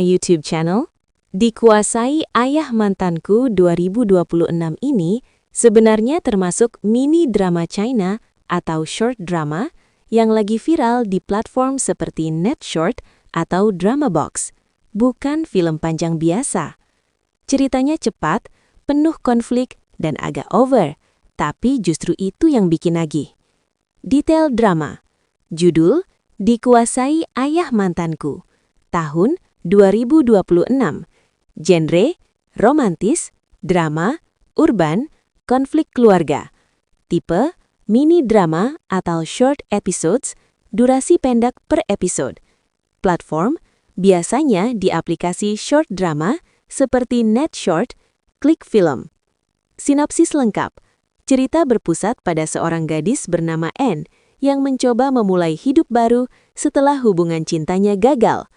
YouTube channel. Dikuasai Ayah Mantanku 2026 ini sebenarnya termasuk mini drama China atau short drama yang lagi viral di platform seperti Netshort atau Dramabox, bukan film panjang biasa. Ceritanya cepat, penuh konflik, dan agak over, tapi justru itu yang bikin nagih. Detail drama. Judul, Dikuasai Ayah Mantanku. Tahun 2026. Genre, romantis, drama, urban, konflik keluarga. Tipe, mini drama atau short episodes, durasi pendek per episode. Platform, biasanya di aplikasi short drama seperti Netshort, Klik Film. Sinopsis lengkap. Cerita berpusat pada seorang gadis bernama Anne yang mencoba memulai hidup baru setelah hubungan cintanya gagal.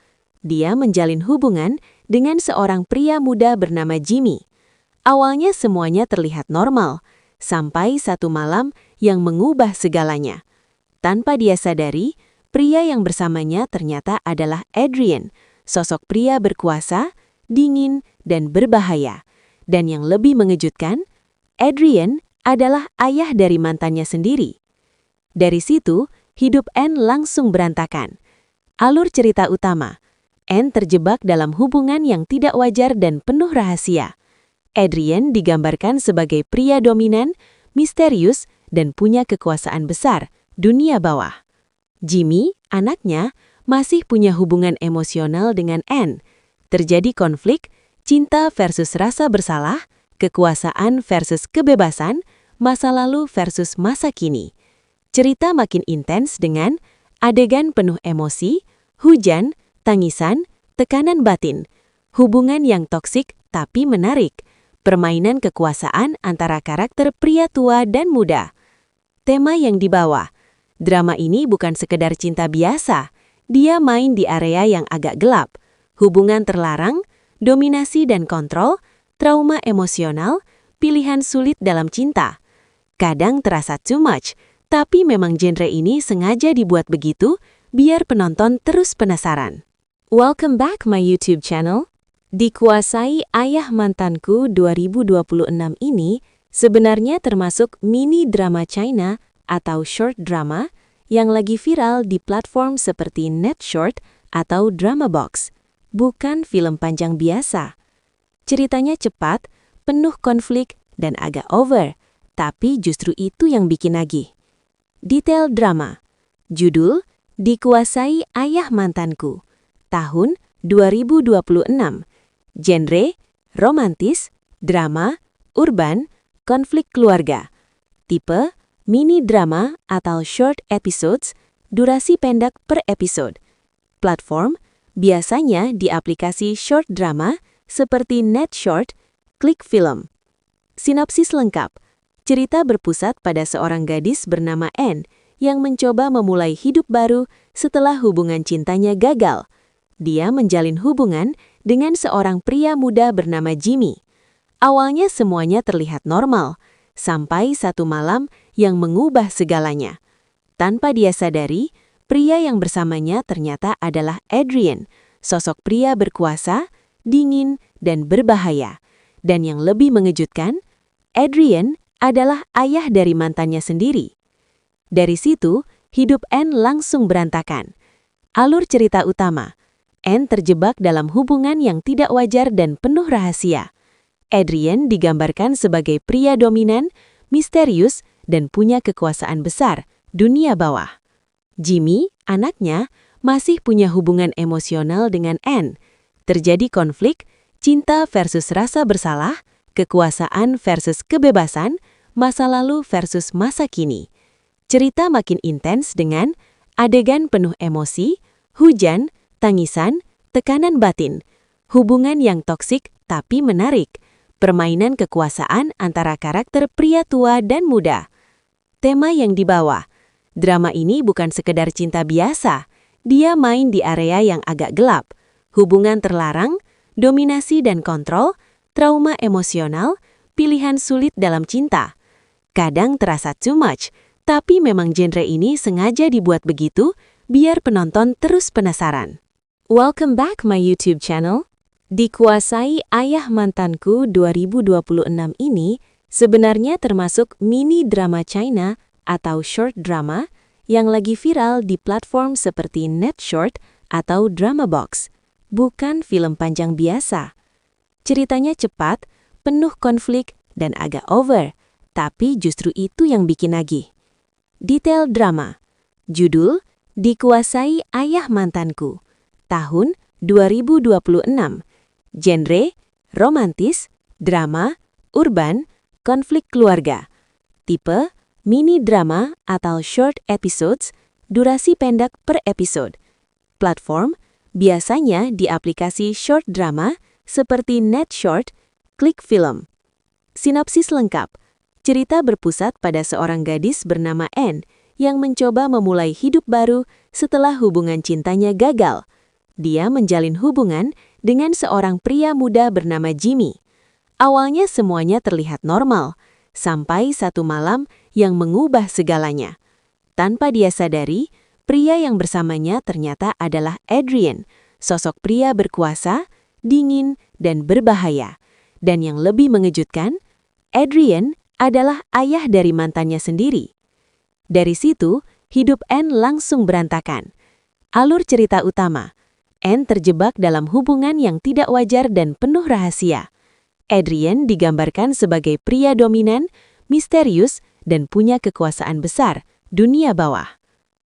Dia menjalin hubungan dengan seorang pria muda bernama Jimmy. Awalnya semuanya terlihat normal, sampai satu malam yang mengubah segalanya. Tanpa dia sadari, pria yang bersamanya ternyata adalah Adrian, sosok pria berkuasa, dingin, dan berbahaya. Dan yang lebih mengejutkan, Adrian adalah ayah dari mantannya sendiri. Dari situ, hidup Anne langsung berantakan. Alur cerita utama, Anne terjebak dalam hubungan yang tidak wajar dan penuh rahasia. Adrian digambarkan sebagai pria dominan, misterius, dan punya kekuasaan besar, dunia bawah. Jimmy, anaknya, masih punya hubungan emosional dengan Anne. Terjadi konflik, cinta versus rasa bersalah, kekuasaan versus kebebasan, masa lalu versus masa kini. Cerita makin intens dengan adegan penuh emosi, hujan, tangisan, tekanan batin, hubungan yang toksik tapi menarik, permainan kekuasaan antara karakter pria tua dan muda. Tema yang dibawa, drama ini bukan sekedar cinta biasa, dia main di area yang agak gelap, hubungan terlarang, dominasi dan kontrol, trauma emosional, pilihan sulit dalam cinta. Kadang terasa too much, tapi memang genre ini sengaja dibuat begitu, biar penonton terus penasaran. Welcome back my YouTube channel. Dikuasai Ayah Mantanku 2026 ini sebenarnya termasuk mini drama China atau short drama yang lagi viral di platform seperti Netshort atau Dramabox, bukan film panjang biasa. Ceritanya cepat, penuh konflik, dan agak over, tapi justru itu yang bikin nagih. Detail drama. Judul, Dikuasai Ayah Mantanku. Tahun 2026. Genre, romantis, drama, urban, konflik keluarga. Tipe, mini drama atau short episodes, durasi pendek per episode. Platform, biasanya di aplikasi short drama seperti Netshort, Klik Film. Sinopsis lengkap. Cerita berpusat pada seorang gadis bernama Anne yang mencoba memulai hidup baru setelah hubungan cintanya gagal. Dia menjalin hubungan dengan seorang pria muda bernama Jimmy. Awalnya semuanya terlihat normal, sampai satu malam yang mengubah segalanya. Tanpa dia sadari, pria yang bersamanya ternyata adalah Adrian, sosok pria berkuasa, dingin, dan berbahaya. Dan yang lebih mengejutkan, Adrian adalah ayah dari mantannya sendiri. Dari situ, hidup Anne langsung berantakan. Alur cerita utama, Anne terjebak dalam hubungan yang tidak wajar dan penuh rahasia. Adrian digambarkan sebagai pria dominan, misterius, dan punya kekuasaan besar, dunia bawah. Jimmy, anaknya, masih punya hubungan emosional dengan Anne. Terjadi konflik, cinta versus rasa bersalah, kekuasaan versus kebebasan, masa lalu versus masa kini. Cerita makin intens dengan adegan penuh emosi, hujan, tangisan, tekanan batin, hubungan yang toksik tapi menarik, permainan kekuasaan antara karakter pria tua dan muda. Tema yang dibawa, drama ini bukan sekedar cinta biasa, dia main di area yang agak gelap, hubungan terlarang, dominasi dan kontrol, trauma emosional, pilihan sulit dalam cinta. Kadang terasa too much, tapi memang genre ini sengaja dibuat begitu biar penonton terus penasaran. Welcome back my YouTube channel. Dikuasai Ayah Mantanku 2026 ini sebenarnya termasuk mini drama China atau short drama yang lagi viral di platform seperti NetShort atau Dramabox, bukan film panjang biasa. Ceritanya cepat, penuh konflik, dan agak over, tapi justru itu yang bikin nagih. Detail drama. Judul, Dikuasai Ayah Mantanku, tahun 2026. Genre, romantis, drama, urban, konflik keluarga. Tipe, mini drama atau short episodes, durasi pendek per episode. Platform, biasanya di aplikasi short drama seperti NetShort, Klik Film. Sinopsis lengkap. Cerita berpusat pada seorang gadis bernama Anne yang mencoba memulai hidup baru setelah hubungan cintanya gagal. Dia menjalin hubungan dengan seorang pria muda bernama Jimmy. Awalnya semuanya terlihat normal, sampai satu malam yang mengubah segalanya. Tanpa dia sadari, pria yang bersamanya ternyata adalah Adrian, sosok pria berkuasa, dingin, dan berbahaya. Dan yang lebih mengejutkan, Adrian adalah ayah dari mantannya sendiri. Dari situ, hidup Anne langsung berantakan. Alur cerita utama, Anne terjebak dalam hubungan yang tidak wajar dan penuh rahasia. Adrian digambarkan sebagai pria dominan, misterius, dan punya kekuasaan besar, dunia bawah.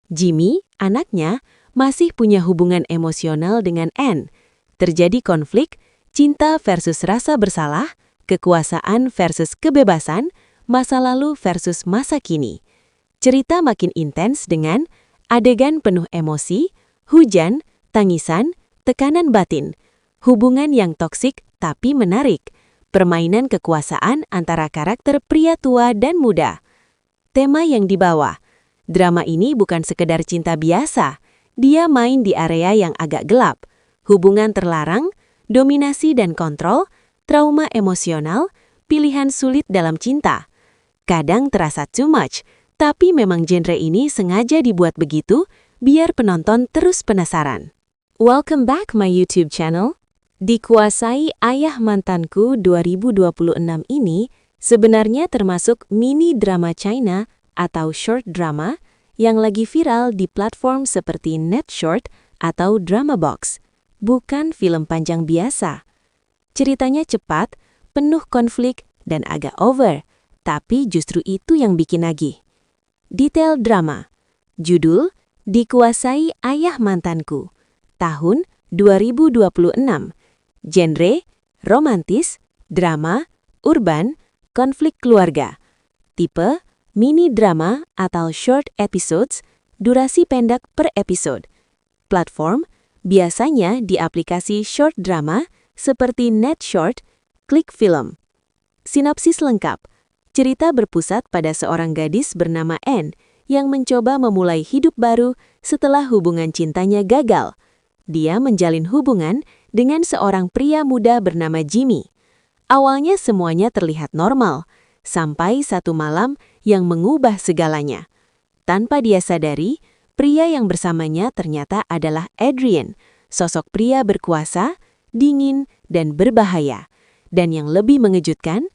Jimmy, anaknya, masih punya hubungan emosional dengan Anne. Terjadi konflik, cinta versus rasa bersalah, kekuasaan versus kebebasan, masa lalu versus masa kini. Cerita makin intens dengan adegan penuh emosi, hujan, tangisan, tekanan batin, hubungan yang toksik tapi menarik, permainan kekuasaan antara karakter pria tua dan muda. Tema yang dibawa, drama ini bukan sekedar cinta biasa, dia main di area yang agak gelap, hubungan terlarang, dominasi dan kontrol, trauma emosional, pilihan sulit dalam cinta. Kadang terasa too much, tapi memang genre ini sengaja dibuat begitu, biar penonton terus penasaran. Welcome back my YouTube channel. Dikuasai Ayah Mantanku 2026 ini sebenarnya termasuk mini drama China atau short drama yang lagi viral di platform seperti NetShort atau Dramabox, bukan film panjang biasa. Ceritanya cepat, penuh konflik, dan agak over, tapi justru itu yang bikin nagih. Detail drama. Judul, Dikuasai Ayah Mantanku, tahun 2026. Genre, romantis, drama, urban, konflik keluarga. Tipe, mini drama atau short episodes, durasi pendek per episode. Platform, biasanya di aplikasi short drama seperti NetShort, Klik Film. Sinopsis lengkap. Cerita berpusat pada seorang gadis bernama Anne yang mencoba memulai hidup baru setelah hubungan cintanya gagal. Dia menjalin hubungan dengan seorang pria muda bernama Jimmy. Awalnya semuanya terlihat normal, sampai satu malam yang mengubah segalanya. Tanpa dia sadari, pria yang bersamanya ternyata adalah Adrian, sosok pria berkuasa, dingin, dan berbahaya. Dan yang lebih mengejutkan,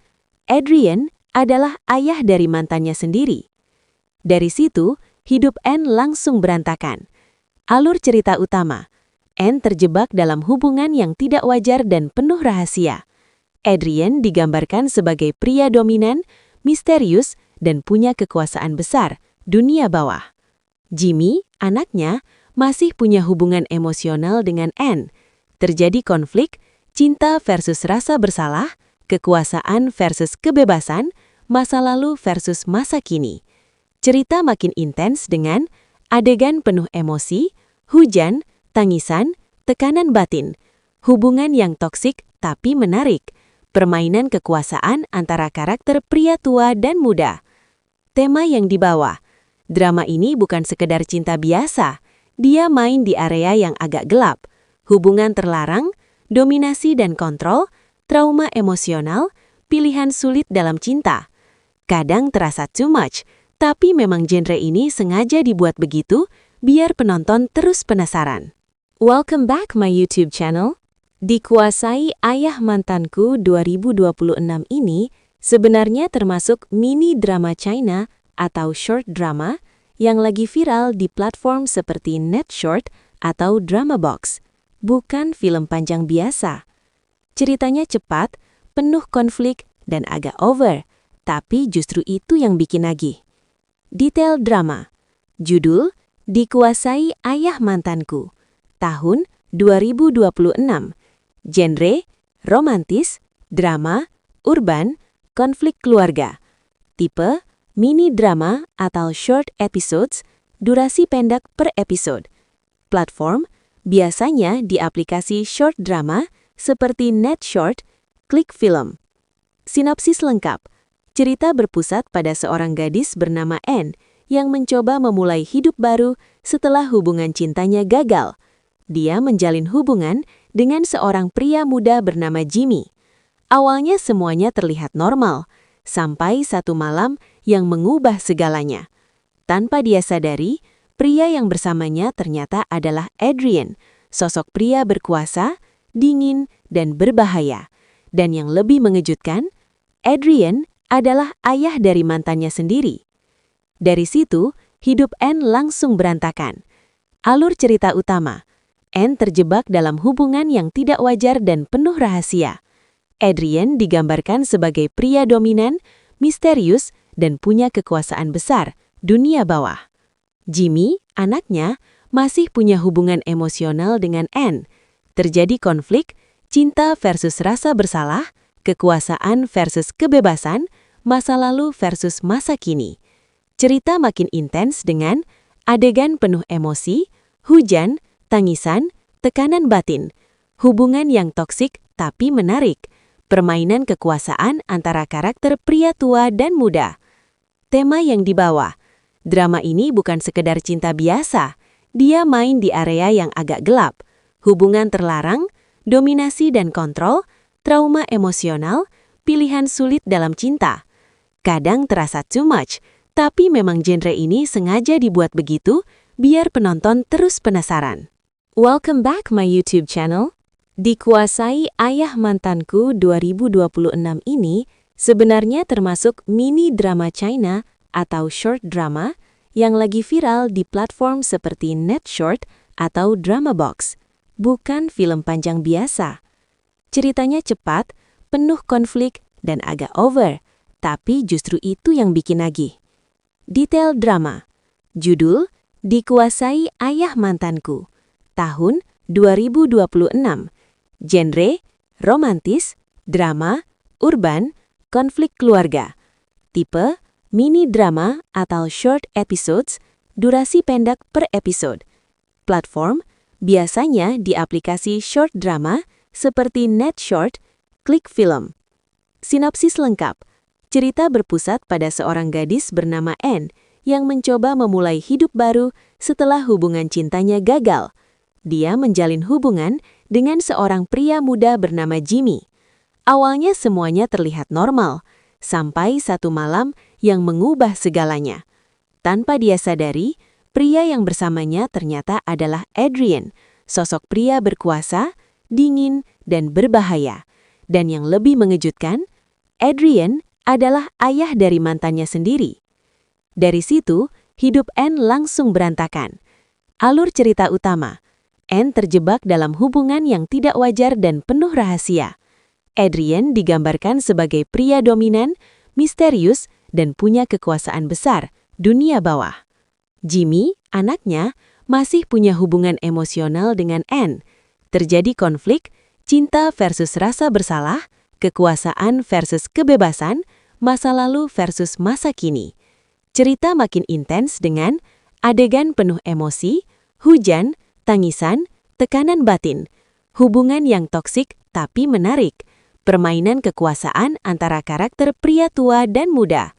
Adrian adalah ayah dari mantannya sendiri. Dari situ, hidup Anne langsung berantakan. Alur cerita utama, Anne terjebak dalam hubungan yang tidak wajar dan penuh rahasia. Adrian digambarkan sebagai pria dominan, misterius, dan punya kekuasaan besar, dunia bawah. Jimmy, anaknya, masih punya hubungan emosional dengan Anne. Terjadi konflik, cinta versus rasa bersalah, kekuasaan versus kebebasan, masa lalu versus masa kini. Cerita makin intens dengan adegan penuh emosi, hujan, tangisan, tekanan batin, hubungan yang toksik tapi menarik, permainan kekuasaan antara karakter pria tua dan muda. Tema yang dibawa, drama ini bukan sekedar cinta biasa, dia main di area yang agak gelap, hubungan terlarang, dominasi dan kontrol, trauma emosional, pilihan sulit dalam cinta. Kadang terasa too much, tapi memang genre ini sengaja dibuat begitu, biar penonton terus penasaran. Welcome back my YouTube channel. Dikuasai Ayah Mantanku 2026 ini sebenarnya termasuk mini drama China atau short drama yang lagi viral di platform seperti Netshort atau Dramabox, bukan film panjang biasa. Ceritanya cepat, penuh konflik, dan agak over, tapi justru itu yang bikin nagih. Detail drama. Judul, Dikuasai Ayah Mantanku, tahun 2026. Genre, romantis, drama, urban, konflik keluarga. Tipe, mini drama atau short episodes, durasi pendek per episode. Platform, biasanya di aplikasi short drama seperti Netshort, Klik Film. Sinopsis lengkap. Cerita berpusat pada seorang gadis bernama Anne yang mencoba memulai hidup baru setelah hubungan cintanya gagal. Dia menjalin hubungan dengan seorang pria muda bernama Jimmy. Awalnya semuanya terlihat normal, sampai satu malam yang mengubah segalanya. Tanpa dia sadari, pria yang bersamanya ternyata adalah Adrian, sosok pria berkuasa, dingin, dan berbahaya. Dan yang lebih mengejutkan, Adrian adalah ayah dari mantannya sendiri. Dari situ, hidup Anne langsung berantakan. Alur cerita utama. Anne terjebak dalam hubungan yang tidak wajar dan penuh rahasia. Adrian digambarkan sebagai pria dominan, misterius, dan punya kekuasaan besar, dunia bawah. Jimmy, anaknya, masih punya hubungan emosional dengan Anne. Terjadi konflik, cinta versus rasa bersalah, kekuasaan versus kebebasan, masa lalu versus masa kini. Cerita makin intens dengan adegan penuh emosi, hujan, tangisan, tekanan batin, hubungan yang toksik tapi menarik, permainan kekuasaan antara karakter pria tua dan muda. Tema yang dibawa, drama ini bukan sekedar cinta biasa, dia main di area yang agak gelap, hubungan terlarang, dominasi dan kontrol, trauma emosional, pilihan sulit dalam cinta. Kadang terasa too much, tapi memang genre ini sengaja dibuat begitu biar penonton terus penasaran. Welcome back my YouTube channel. Dikuasai Ayah Mantanku 2026 ini sebenarnya termasuk mini drama China atau short drama yang lagi viral di platform seperti Netshort atau Dramabox, bukan film panjang biasa. Ceritanya cepat, penuh konflik, dan agak over, tapi justru itu yang bikin nagih. Detail drama. Judul, Dikuasai Ayah Mantanku, tahun 2026. Genre, romantis, drama, urban, konflik keluarga. Tipe, mini drama atau short episodes, durasi pendek per episode. Platform, biasanya di aplikasi short drama seperti Netshort, Klik Film. Sinopsis lengkap. Cerita berpusat pada seorang gadis bernama Anne yang mencoba memulai hidup baru setelah hubungan cintanya gagal. Dia menjalin hubungan dengan seorang pria muda bernama Jimmy. Awalnya semuanya terlihat normal, sampai satu malam yang mengubah segalanya. Tanpa dia sadari, pria yang bersamanya ternyata adalah Adrian, sosok pria berkuasa, dingin, dan berbahaya. Dan yang lebih mengejutkan, Adrian adalah ayah dari mantannya sendiri. Dari situ, hidup Anne langsung berantakan. Alur cerita utama. Anne terjebak dalam hubungan yang tidak wajar dan penuh rahasia. Adrian digambarkan sebagai pria dominan, misterius, dan punya kekuasaan besar, dunia bawah. Jimmy, anaknya, masih punya hubungan emosional dengan Anne. Terjadi konflik, cinta versus rasa bersalah, kekuasaan versus kebebasan, masa lalu versus masa kini. Cerita makin intens dengan adegan penuh emosi, hujan, tangisan, tekanan batin, hubungan yang toksik tapi menarik, permainan kekuasaan antara karakter pria tua dan muda.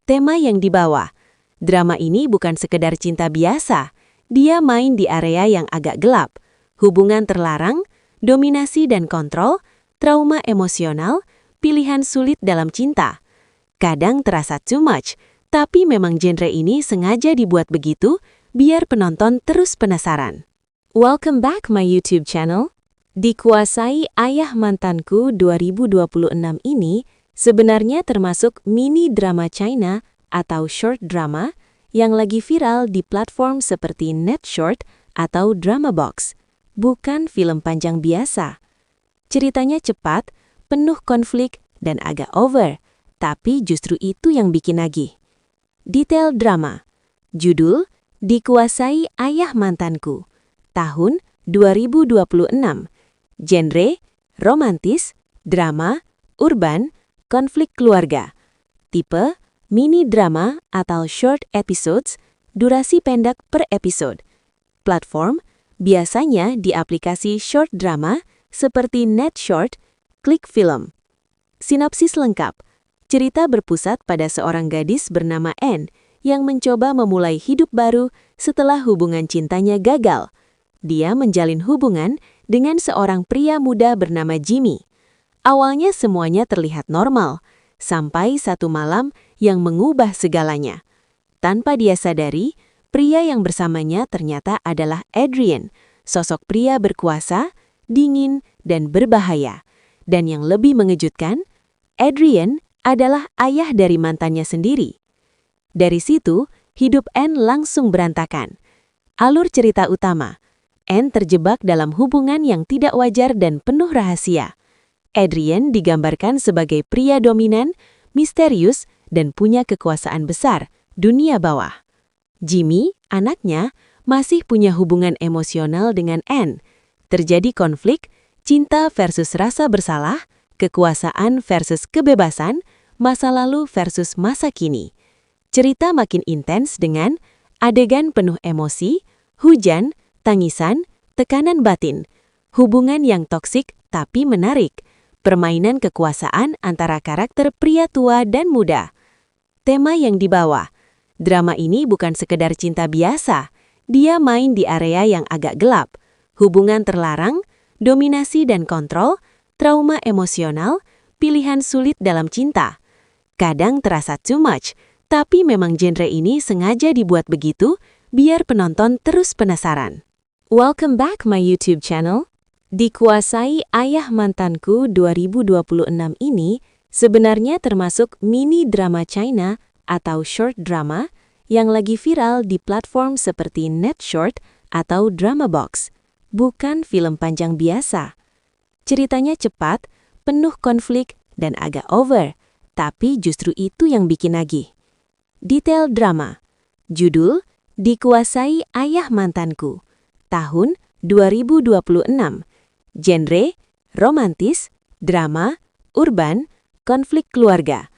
Tema yang dibawa, drama ini bukan sekedar cinta biasa, dia main di area yang agak gelap, hubungan terlarang, dominasi dan kontrol, trauma emosional, pilihan sulit dalam cinta. Kadang terasa too much, tapi memang genre ini sengaja dibuat begitu biar penonton terus penasaran. Welcome back my YouTube channel. Dikuasai Ayah Mantanku 2026 ini sebenarnya termasuk mini drama China atau short drama yang lagi viral di platform seperti Netshort atau Dramabox, bukan film panjang biasa. Ceritanya cepat, penuh konflik, dan agak over, tapi justru itu yang bikin nagih. Detail drama. Judul, Dikuasai Ayah Mantanku. Tahun 2026. Genre, romantis, drama, urban, konflik keluarga. Tipe, mini drama atau short episodes, durasi pendek per episode. Platform, biasanya di aplikasi short drama seperti Netshort, Klik Film. Sinopsis lengkap. Cerita berpusat pada seorang gadis bernama Anne yang mencoba memulai hidup baru setelah hubungan cintanya gagal. Dia menjalin hubungan dengan seorang pria muda bernama Jimmy. Awalnya semuanya terlihat normal, sampai satu malam yang mengubah segalanya. Tanpa dia sadari, pria yang bersamanya ternyata adalah Adrian, sosok pria berkuasa, dingin, dan berbahaya. Dan yang lebih mengejutkan, Adrian adalah ayah dari mantannya sendiri. Dari situ, hidup Anne langsung berantakan. Alur cerita utama. Anne terjebak dalam hubungan yang tidak wajar dan penuh rahasia. Adrian digambarkan sebagai pria dominan, misterius, dan punya kekuasaan besar, dunia bawah. Jimmy, anaknya, masih punya hubungan emosional dengan Anne. Terjadi konflik, cinta versus rasa bersalah, kekuasaan versus kebebasan, masa lalu versus masa kini. Cerita makin intens dengan adegan penuh emosi, hujan, tangisan, tekanan batin, hubungan yang toksik tapi menarik, permainan kekuasaan antara karakter pria tua dan muda. Tema yang dibawa, drama ini bukan sekedar cinta biasa, dia main di area yang agak gelap, hubungan terlarang, dominasi dan kontrol, trauma emosional, pilihan sulit dalam cinta. Kadang terasa too much, tapi memang genre ini sengaja dibuat begitu biar penonton terus penasaran. Welcome back my YouTube channel. Dikuasai Ayah Mantanku 2026 ini sebenarnya termasuk mini drama China atau short drama yang lagi viral di platform seperti Netshort atau Dramabox, bukan film panjang biasa. Ceritanya cepat, penuh konflik, dan agak over, tapi justru itu yang bikin nagih. Detail drama. Judul, Dikuasai Ayah Mantanku. Tahun 2026. Genre, romantis, drama, urban, konflik keluarga.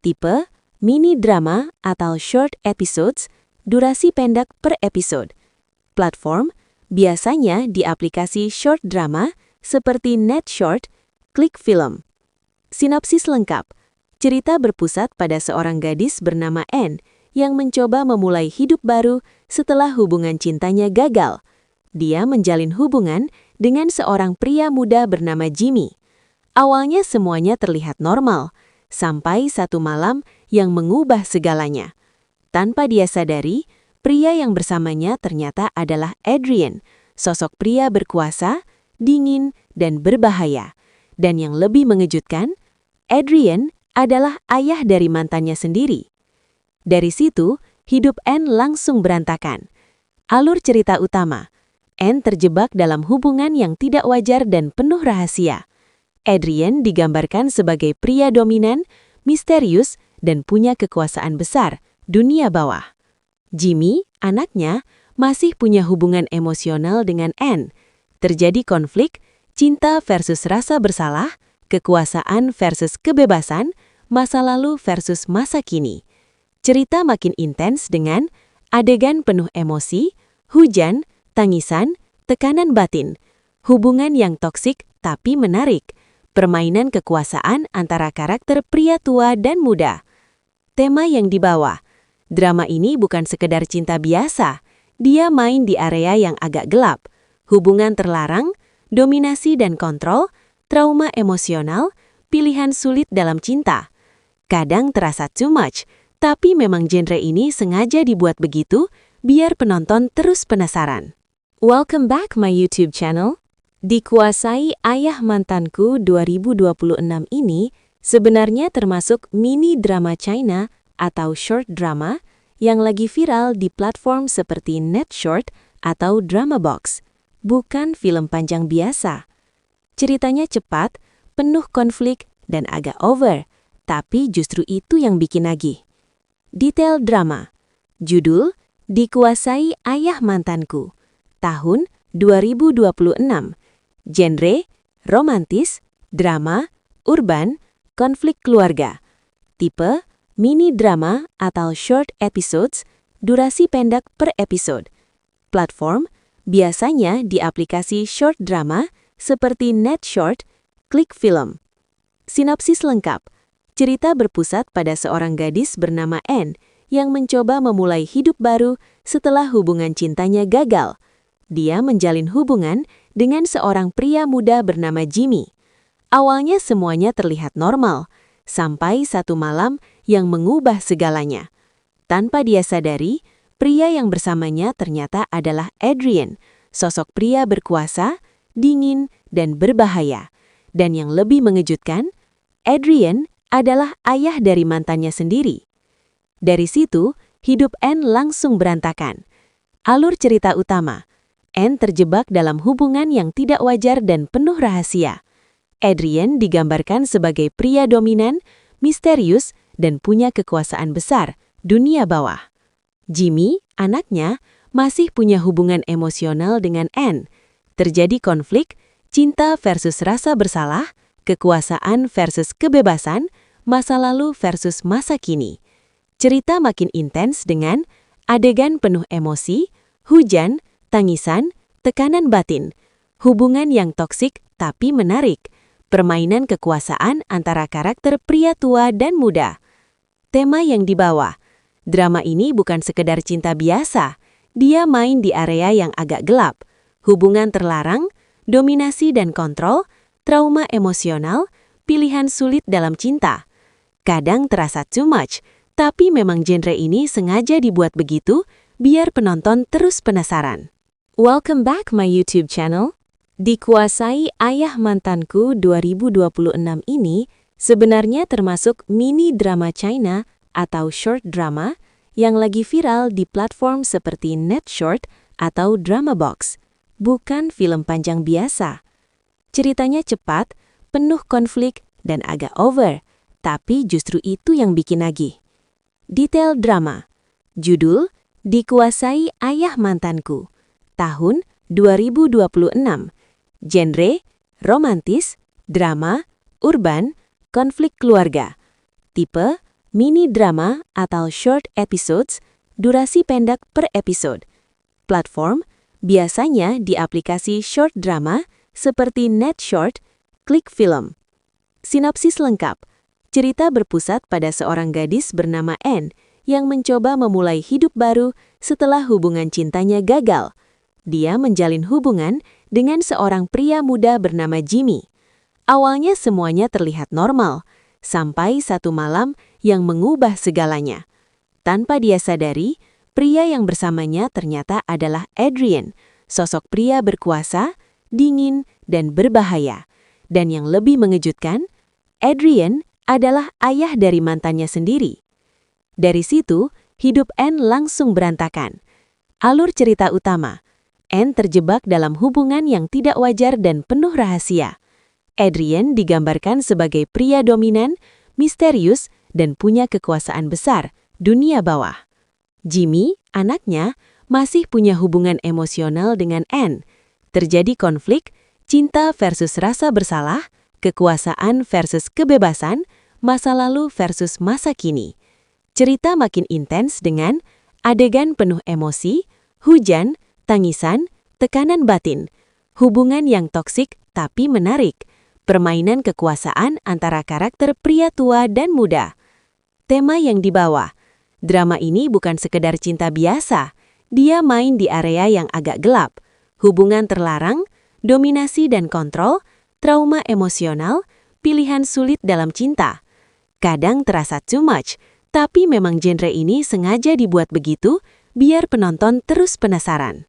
Tipe, mini drama atau short episodes, durasi pendek per episode. Platform, biasanya di aplikasi short drama seperti Netshort, Klik Film. Sinopsis lengkap. Cerita berpusat pada seorang gadis bernama Anne yang mencoba memulai hidup baru setelah hubungan cintanya gagal. Dia menjalin hubungan dengan seorang pria muda bernama Jimmy. Awalnya semuanya terlihat normal, sampai satu malam yang mengubah segalanya. Tanpa dia sadari, pria yang bersamanya ternyata adalah Adrian, sosok pria berkuasa, dingin, dan berbahaya. Dan yang lebih mengejutkan, Adrian adalah ayah dari mantannya sendiri. Dari situ, hidup Anne langsung berantakan. Alur cerita utama. Anne terjebak dalam hubungan yang tidak wajar dan penuh rahasia. Adrian digambarkan sebagai pria dominan, misterius, dan punya kekuasaan besar, dunia bawah. Jimmy, anaknya, masih punya hubungan emosional dengan Anne. Terjadi konflik, cinta versus rasa bersalah, kekuasaan versus kebebasan, masa lalu versus masa kini. Cerita makin intens dengan adegan penuh emosi, hujan, tangisan, tekanan batin, hubungan yang toksik tapi menarik, permainan kekuasaan antara karakter pria tua dan muda. Tema yang dibawa, drama ini bukan sekedar cinta biasa, dia main di area yang agak gelap, hubungan terlarang, dominasi dan kontrol, trauma emosional, pilihan sulit dalam cinta. Kadang terasa too much, tapi memang genre ini sengaja dibuat begitu biar penonton terus penasaran. Welcome back my YouTube channel. Dikuasai Ayah Mantanku 2026 ini sebenarnya termasuk mini drama China atau short drama yang lagi viral di platform seperti NetShort atau Dramabox, bukan film panjang biasa. Ceritanya cepat, penuh konflik, dan agak over, tapi justru itu yang bikin nagih. Detail drama. Judul, Dikuasai Ayah Mantanku. Tahun 2026. Genre, romantis, drama, urban, konflik keluarga. Tipe, mini drama atau short episodes, durasi pendek per episode. Platform, biasanya di aplikasi short drama seperti NetShort, Klik Film. Sinopsis lengkap. Cerita berpusat pada seorang gadis bernama Anne yang mencoba memulai hidup baru setelah hubungan cintanya gagal. Dia menjalin hubungan dengan seorang pria muda bernama Jimmy. Awalnya semuanya terlihat normal, sampai satu malam yang mengubah segalanya. Tanpa dia sadari, pria yang bersamanya ternyata adalah Adrian, sosok pria berkuasa, dingin, dan berbahaya. Dan yang lebih mengejutkan, Adrian adalah ayah dari mantannya sendiri. Dari situ, hidup Anne langsung berantakan. Alur cerita utama. Anne terjebak dalam hubungan yang tidak wajar dan penuh rahasia. Adrian digambarkan sebagai pria dominan, misterius, dan punya kekuasaan besar, dunia bawah. Jimmy, anaknya, masih punya hubungan emosional dengan Anne. Terjadi konflik, cinta versus rasa bersalah, kekuasaan versus kebebasan, masa lalu versus masa kini. Cerita makin intens dengan adegan penuh emosi, hujan, tangisan, tekanan batin, hubungan yang toksik tapi menarik, permainan kekuasaan antara karakter pria tua dan muda. Tema yang dibawa, drama ini bukan sekedar cinta biasa, dia main di area yang agak gelap, hubungan terlarang, dominasi dan kontrol, trauma emosional, pilihan sulit dalam cinta. Kadang terasa too much, tapi memang genre ini sengaja dibuat begitu biar penonton terus penasaran. Welcome back my YouTube channel. Dikuasai Ayah Mantanku 2026 ini sebenarnya termasuk mini drama China atau short drama yang lagi viral di platform seperti NetShort atau Dramabox, bukan film panjang biasa. Ceritanya cepat, penuh konflik, dan agak over, tapi justru itu yang bikin nagih. Detail drama. Judul, Dikuasai Ayah Mantanku. Tahun 2026. Genre, romantis, drama, urban, konflik keluarga. Tipe, mini drama atau short episodes, durasi pendek per episode. Platform, biasanya di aplikasi short drama seperti NetShort, Klik Film. Sinopsis lengkap. Cerita berpusat pada seorang gadis bernama Anne yang mencoba memulai hidup baru setelah hubungan cintanya gagal. Dia menjalin hubungan dengan seorang pria muda bernama Jimmy. Awalnya semuanya terlihat normal, sampai satu malam yang mengubah segalanya. Tanpa dia sadari, pria yang bersamanya ternyata adalah Adrian, sosok pria berkuasa, dingin, dan berbahaya. Dan yang lebih mengejutkan, Adrian adalah ayah dari mantannya sendiri. Dari situ, hidup Anne langsung berantakan. Alur cerita utama. Anne terjebak dalam hubungan yang tidak wajar dan penuh rahasia. Adrian digambarkan sebagai pria dominan, misterius, dan punya kekuasaan besar, dunia bawah. Jimmy, anaknya, masih punya hubungan emosional dengan Anne. Terjadi konflik, cinta versus rasa bersalah, kekuasaan versus kebebasan, masa lalu versus masa kini. Cerita makin intens dengan adegan penuh emosi, hujan, tangisan, tekanan batin, hubungan yang toksik tapi menarik, permainan kekuasaan antara karakter pria tua dan muda. Tema yang dibawa, drama ini bukan sekedar cinta biasa, dia main di area yang agak gelap, hubungan terlarang, dominasi dan kontrol, trauma emosional, pilihan sulit dalam cinta. Kadang terasa too much, tapi memang genre ini sengaja dibuat begitu biar penonton terus penasaran.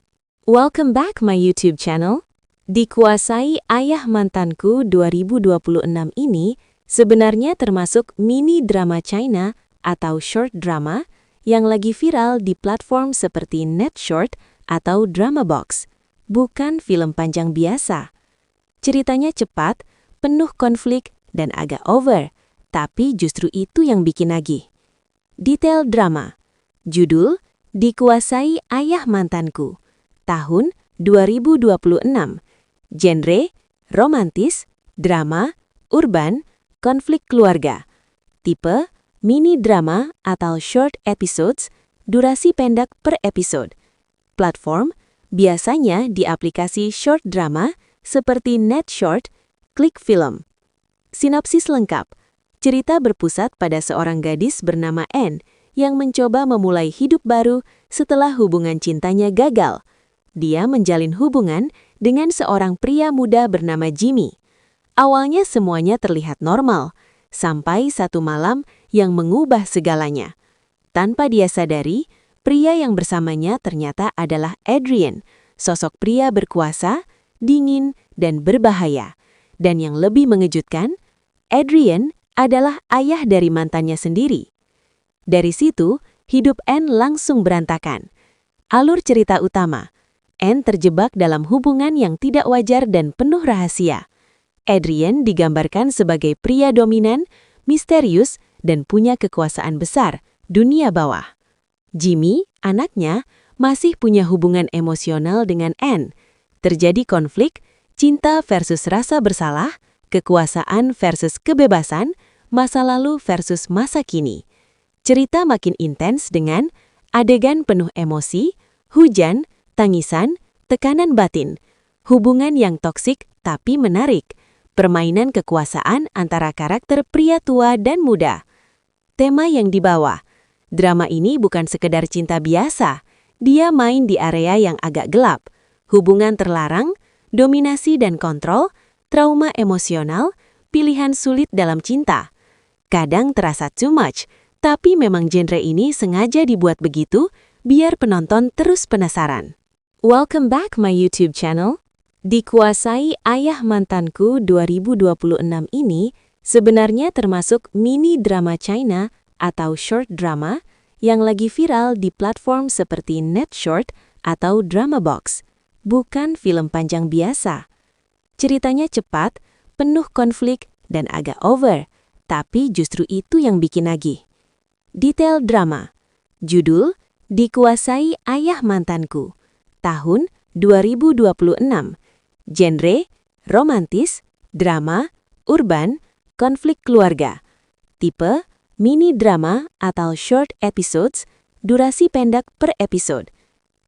Welcome back my YouTube channel. Dikuasai Ayah Mantanku 2026 ini sebenarnya termasuk mini drama China atau short drama yang lagi viral di platform seperti Netshort atau Dramabox, bukan film panjang biasa. Ceritanya cepat, penuh konflik, dan agak over, tapi justru itu yang bikin nagih. Detail drama. Judul, Dikuasai Ayah Mantanku. Tahun 2026. Genre, romantis, drama, urban, konflik keluarga. Tipe, mini drama atau short episodes, durasi pendek per episode. Platform, biasanya di aplikasi short drama seperti Netshort, Klik Film. Sinopsis lengkap. Cerita berpusat pada seorang gadis bernama Anne yang mencoba memulai hidup baru setelah hubungan cintanya gagal. Dia menjalin hubungan dengan seorang pria muda bernama Jimmy. Awalnya semuanya terlihat normal, sampai satu malam yang mengubah segalanya. Tanpa dia sadari, pria yang bersamanya ternyata adalah Adrian, sosok pria berkuasa, dingin, dan berbahaya. Dan yang lebih mengejutkan, Adrian adalah ayah dari mantannya sendiri. Dari situ, hidup Anne langsung berantakan. Alur cerita utama, Anne terjebak dalam hubungan yang tidak wajar dan penuh rahasia. Adrian digambarkan sebagai pria dominan, misterius, dan punya kekuasaan besar, dunia bawah. Jimmy, anaknya, masih punya hubungan emosional dengan Anne. Terjadi konflik, cinta versus rasa bersalah, kekuasaan versus kebebasan, masa lalu versus masa kini. Cerita makin intens dengan adegan penuh emosi, hujan, tangisan, tekanan batin, hubungan yang toksik tapi menarik, permainan kekuasaan antara karakter pria tua dan muda. Tema yang dibawa, drama ini bukan sekedar cinta biasa, dia main di area yang agak gelap, hubungan terlarang, dominasi dan kontrol, trauma emosional, pilihan sulit dalam cinta. Kadang terasa too much, tapi memang genre ini sengaja dibuat begitu, biar penonton terus penasaran. Welcome back my YouTube channel. Dikuasai Ayah Mantanku 2026 ini sebenarnya termasuk mini drama China atau short drama yang lagi viral di platform seperti Netshort atau Dramabox, bukan film panjang biasa. Ceritanya cepat, penuh konflik, dan agak over, tapi justru itu yang bikin nagih. Detail drama. Judul, Dikuasai Ayah Mantanku. Tahun 2026. Genre, romantis, drama, urban, konflik keluarga. Tipe, mini drama atau short episodes, durasi pendek per episode.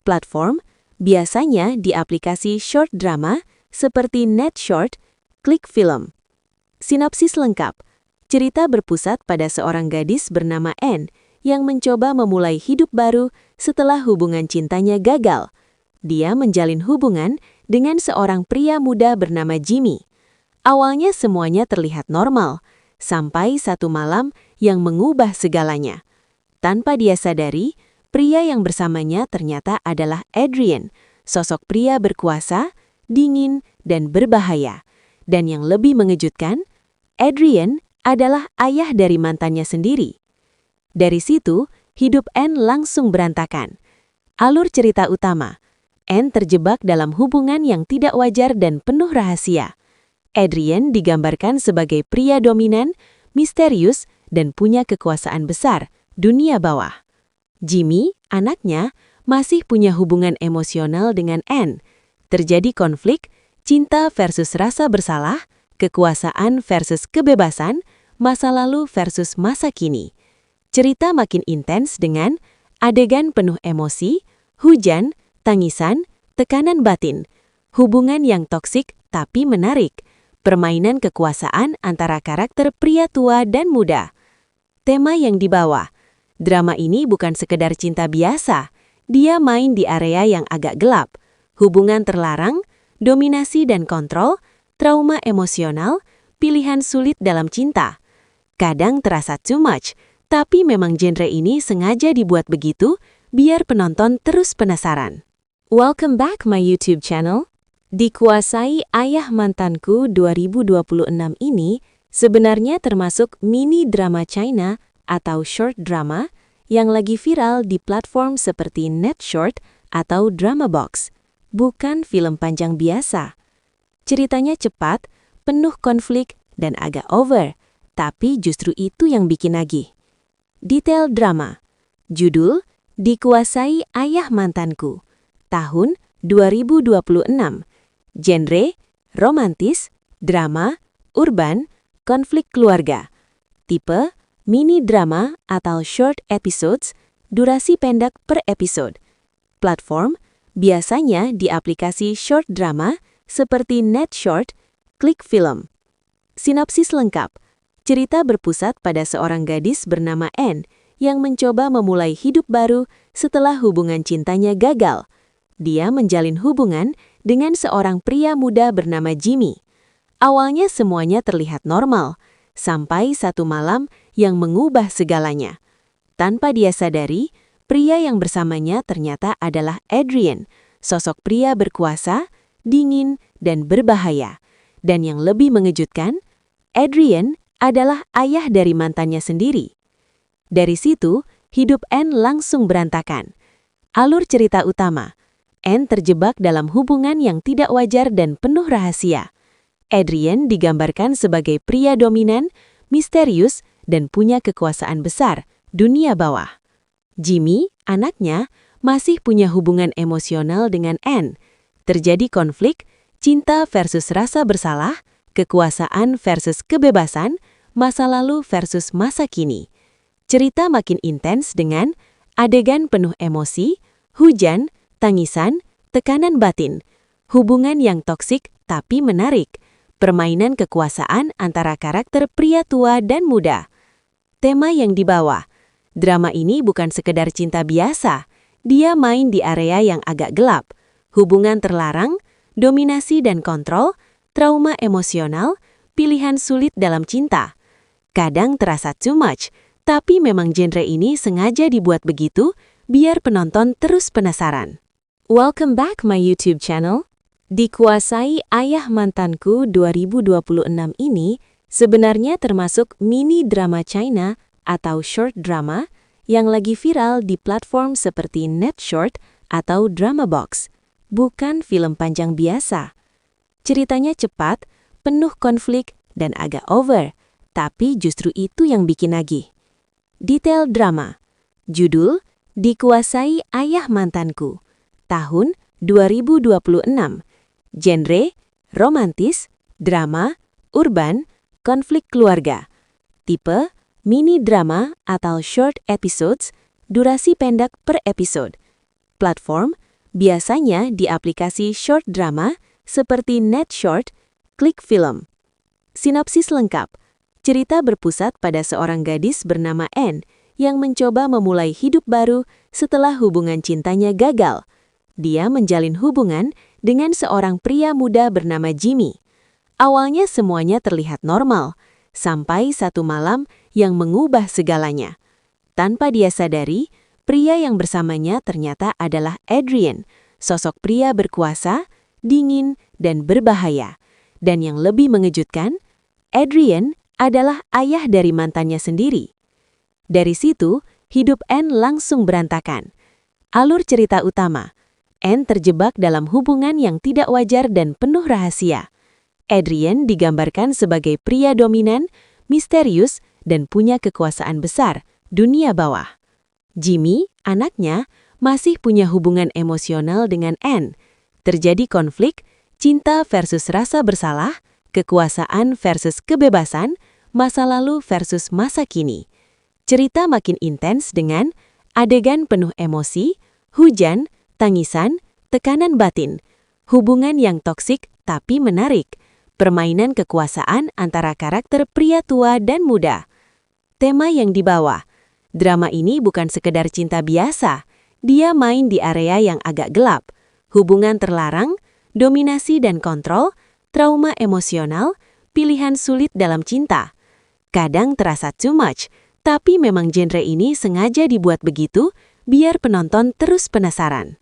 Platform, biasanya di aplikasi short drama seperti Netshort, Klik Film. Sinopsis lengkap. Cerita berpusat pada seorang gadis bernama Anne yang mencoba memulai hidup baru setelah hubungan cintanya gagal. Dia menjalin hubungan dengan seorang pria muda bernama Jimmy. Awalnya semuanya terlihat normal, sampai satu malam yang mengubah segalanya. Tanpa dia sadari, pria yang bersamanya ternyata adalah Adrian, sosok pria berkuasa, dingin, dan berbahaya. Dan yang lebih mengejutkan, Adrian adalah ayah dari mantannya sendiri. Dari situ, hidup Anne langsung berantakan. Alur cerita utama, Anne terjebak dalam hubungan yang tidak wajar dan penuh rahasia. Adrian digambarkan sebagai pria dominan, misterius, dan punya kekuasaan besar, dunia bawah. Jimmy, anaknya, masih punya hubungan emosional dengan Anne. Terjadi konflik, cinta versus rasa bersalah, kekuasaan versus kebebasan, masa lalu versus masa kini. Cerita makin intens dengan adegan penuh emosi, hujan, tangisan, tekanan batin, hubungan yang toksik tapi menarik, permainan kekuasaan antara karakter pria tua dan muda. Tema yang dibawa, drama ini bukan sekedar cinta biasa, dia main di area yang agak gelap, hubungan terlarang, dominasi dan kontrol, trauma emosional, pilihan sulit dalam cinta. Kadang terasa too much, tapi memang genre ini sengaja dibuat begitu biar penonton terus penasaran. Welcome back my YouTube channel. Dikuasai Ayah Mantanku 2026 ini sebenarnya termasuk mini drama China atau short drama yang lagi viral di platform seperti Netshort atau Dramabox, bukan film panjang biasa. Ceritanya cepat, penuh konflik, dan agak over, tapi justru itu yang bikin nagih. Detail drama. Judul, Dikuasai Ayah Mantanku. Tahun 2026. Genre, romantis, drama, urban, konflik keluarga. Tipe, mini drama atau short episodes, durasi pendek per episode. Platform, biasanya di aplikasi short drama, seperti Netshort, Klik Film. Sinopsis lengkap. Cerita berpusat pada seorang gadis bernama Anne yang mencoba memulai hidup baru setelah hubungan cintanya gagal. Dia menjalin hubungan dengan seorang pria muda bernama Jimmy. Awalnya semuanya terlihat normal, sampai satu malam yang mengubah segalanya. Tanpa dia sadari, pria yang bersamanya ternyata adalah Adrian, sosok pria berkuasa, dingin, dan berbahaya. Dan yang lebih mengejutkan, Adrian adalah ayah dari mantannya sendiri. Dari situ, hidup Anne langsung berantakan. Alur cerita utama, Anne terjebak dalam hubungan yang tidak wajar dan penuh rahasia. Adrian digambarkan sebagai pria dominan, misterius, dan punya kekuasaan besar, dunia bawah. Jimmy, anaknya, masih punya hubungan emosional dengan Anne. Terjadi konflik, cinta versus rasa bersalah, kekuasaan versus kebebasan, masa lalu versus masa kini. Cerita makin intens dengan adegan penuh emosi, hujan, tangisan, tekanan batin, hubungan yang toksik tapi menarik, permainan kekuasaan antara karakter pria tua dan muda. Tema yang dibawa, drama ini bukan sekedar cinta biasa, dia main di area yang agak gelap. Hubungan terlarang, dominasi dan kontrol, trauma emosional, pilihan sulit dalam cinta. Kadang terasa too much, tapi memang genre ini sengaja dibuat begitu biar penonton terus penasaran. Welcome back my YouTube channel. Dikuasai Ayah Mantanku 2026 ini sebenarnya termasuk mini drama China atau short drama yang lagi viral di platform seperti Netshort atau Dramabox. Bukan film panjang biasa. Ceritanya cepat, penuh konflik, dan agak over, tapi justru itu yang bikin nagih. Detail drama. Judul, Dikuasai Ayah Mantanku. Tahun 2026. Genre, romantis, drama, urban, konflik keluarga. Tipe, mini drama atau short episodes, durasi pendek per episode. Platform, biasanya di aplikasi short drama seperti Netshort, Klik Film. Sinopsis lengkap. Cerita berpusat pada seorang gadis bernama Anne yang mencoba memulai hidup baru setelah hubungan cintanya gagal. Dia menjalin hubungan dengan seorang pria muda bernama Jimmy. Awalnya semuanya terlihat normal, sampai satu malam yang mengubah segalanya. Tanpa dia sadari, pria yang bersamanya ternyata adalah Adrian, sosok pria berkuasa, dingin, dan berbahaya. Dan yang lebih mengejutkan, Adrian adalah ayah dari mantannya sendiri. Dari situ, hidup Anne langsung berantakan. Alur cerita utama, Anne terjebak dalam hubungan yang tidak wajar dan penuh rahasia. Adrian digambarkan sebagai pria dominan, misterius, dan punya kekuasaan besar, dunia bawah. Jimmy, anaknya, masih punya hubungan emosional dengan Anne. Terjadi konflik, cinta versus rasa bersalah, kekuasaan versus kebebasan, masa lalu versus masa kini. Cerita makin intens dengan adegan penuh emosi, hujan, tangisan, tekanan batin, hubungan yang toksik tapi menarik, permainan kekuasaan antara karakter pria tua dan muda. Tema yang dibawa, drama ini bukan sekedar cinta biasa, dia main di area yang agak gelap, hubungan terlarang, dominasi dan kontrol, trauma emosional, pilihan sulit dalam cinta. Kadang terasa too much, tapi memang genre ini sengaja dibuat begitu biar penonton terus penasaran.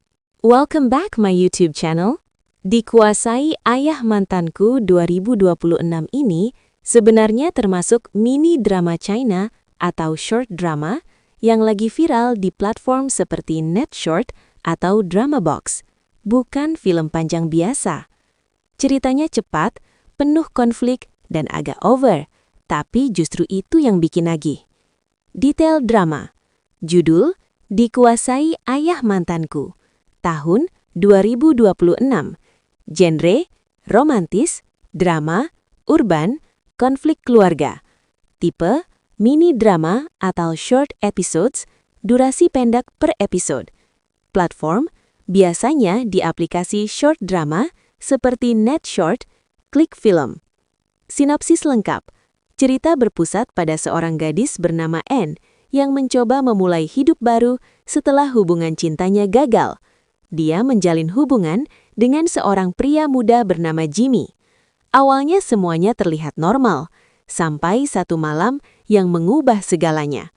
Welcome back my YouTube channel. Dikuasai Ayah Mantanku 2026 ini sebenarnya termasuk mini drama China atau short drama yang lagi viral di platform seperti Netshort atau Dramabox, bukan film panjang biasa. Ceritanya cepat, penuh konflik, dan agak over, tapi justru itu yang bikin nagih. Detail drama. Judul, Dikuasai Ayah Mantanku. Tahun 2026. Genre, romantis, drama, urban, konflik keluarga. Tipe, mini drama atau short episodes, durasi pendek per episode. Platform, biasanya di aplikasi short drama seperti Netshort, Klik Film. Sinopsis lengkap. Cerita berpusat pada seorang gadis bernama Anne yang mencoba memulai hidup baru setelah hubungan cintanya gagal. Dia menjalin hubungan dengan seorang pria muda bernama Jimmy. Awalnya semuanya terlihat normal, sampai satu malam yang mengubah segalanya.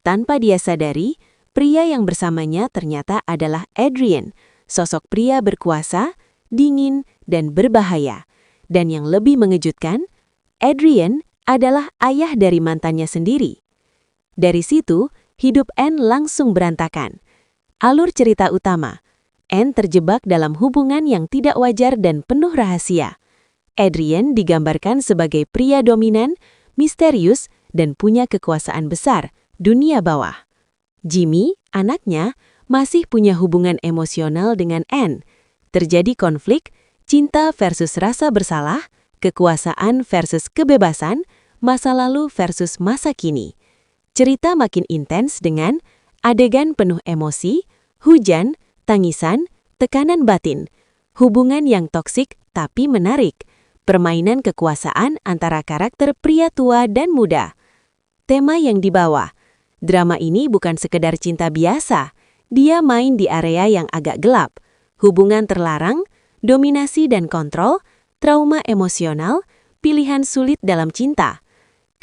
Tanpa dia sadari, pria yang bersamanya ternyata adalah Adrian, sosok pria berkuasa, dingin, dan berbahaya. Dan yang lebih mengejutkan, Adrian adalah ayah dari mantannya sendiri. Dari situ, hidup Anne langsung berantakan. Alur cerita utama, Anne terjebak dalam hubungan yang tidak wajar dan penuh rahasia. Adrian digambarkan sebagai pria dominan, misterius, dan punya kekuasaan besar, dunia bawah. Jimmy, anaknya, masih punya hubungan emosional dengan Anne. Terjadi konflik, cinta versus rasa bersalah, kekuasaan versus kebebasan, masa lalu versus masa kini. Cerita makin intens dengan adegan penuh emosi, hujan, tangisan, tekanan batin, hubungan yang toksik tapi menarik, permainan kekuasaan antara karakter pria tua dan muda. Tema yang dibawa, drama ini bukan sekedar cinta biasa, dia main di area yang agak gelap, hubungan terlarang, dominasi dan kontrol, trauma emosional, pilihan sulit dalam cinta.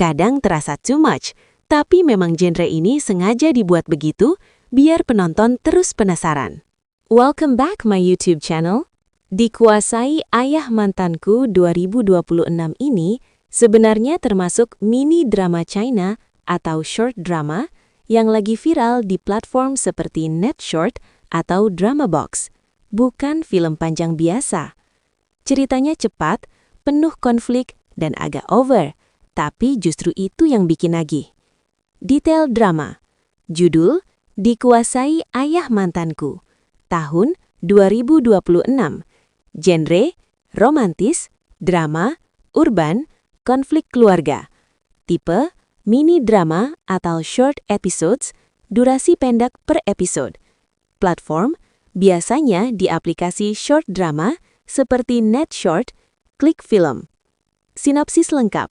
Kadang terasa too much, tapi memang genre ini sengaja dibuat begitu, biar penonton terus penasaran. Welcome back my YouTube channel. Dikuasai Ayah Mantanku 2026 ini sebenarnya termasuk mini drama China atau short drama yang lagi viral di platform seperti Netshort atau Dramabox, bukan film panjang biasa. Ceritanya cepat, penuh konflik, dan agak over, tapi justru itu yang bikin nagih. Detail drama. Judul, Dikuasai Ayah Mantanku. Tahun 2026. Genre, romantis, drama, urban, konflik keluarga. Tipe, mini drama atau short episodes, durasi pendek per episode. Platform, biasanya di aplikasi short drama seperti Netshort, Klik Film. Sinopsis lengkap.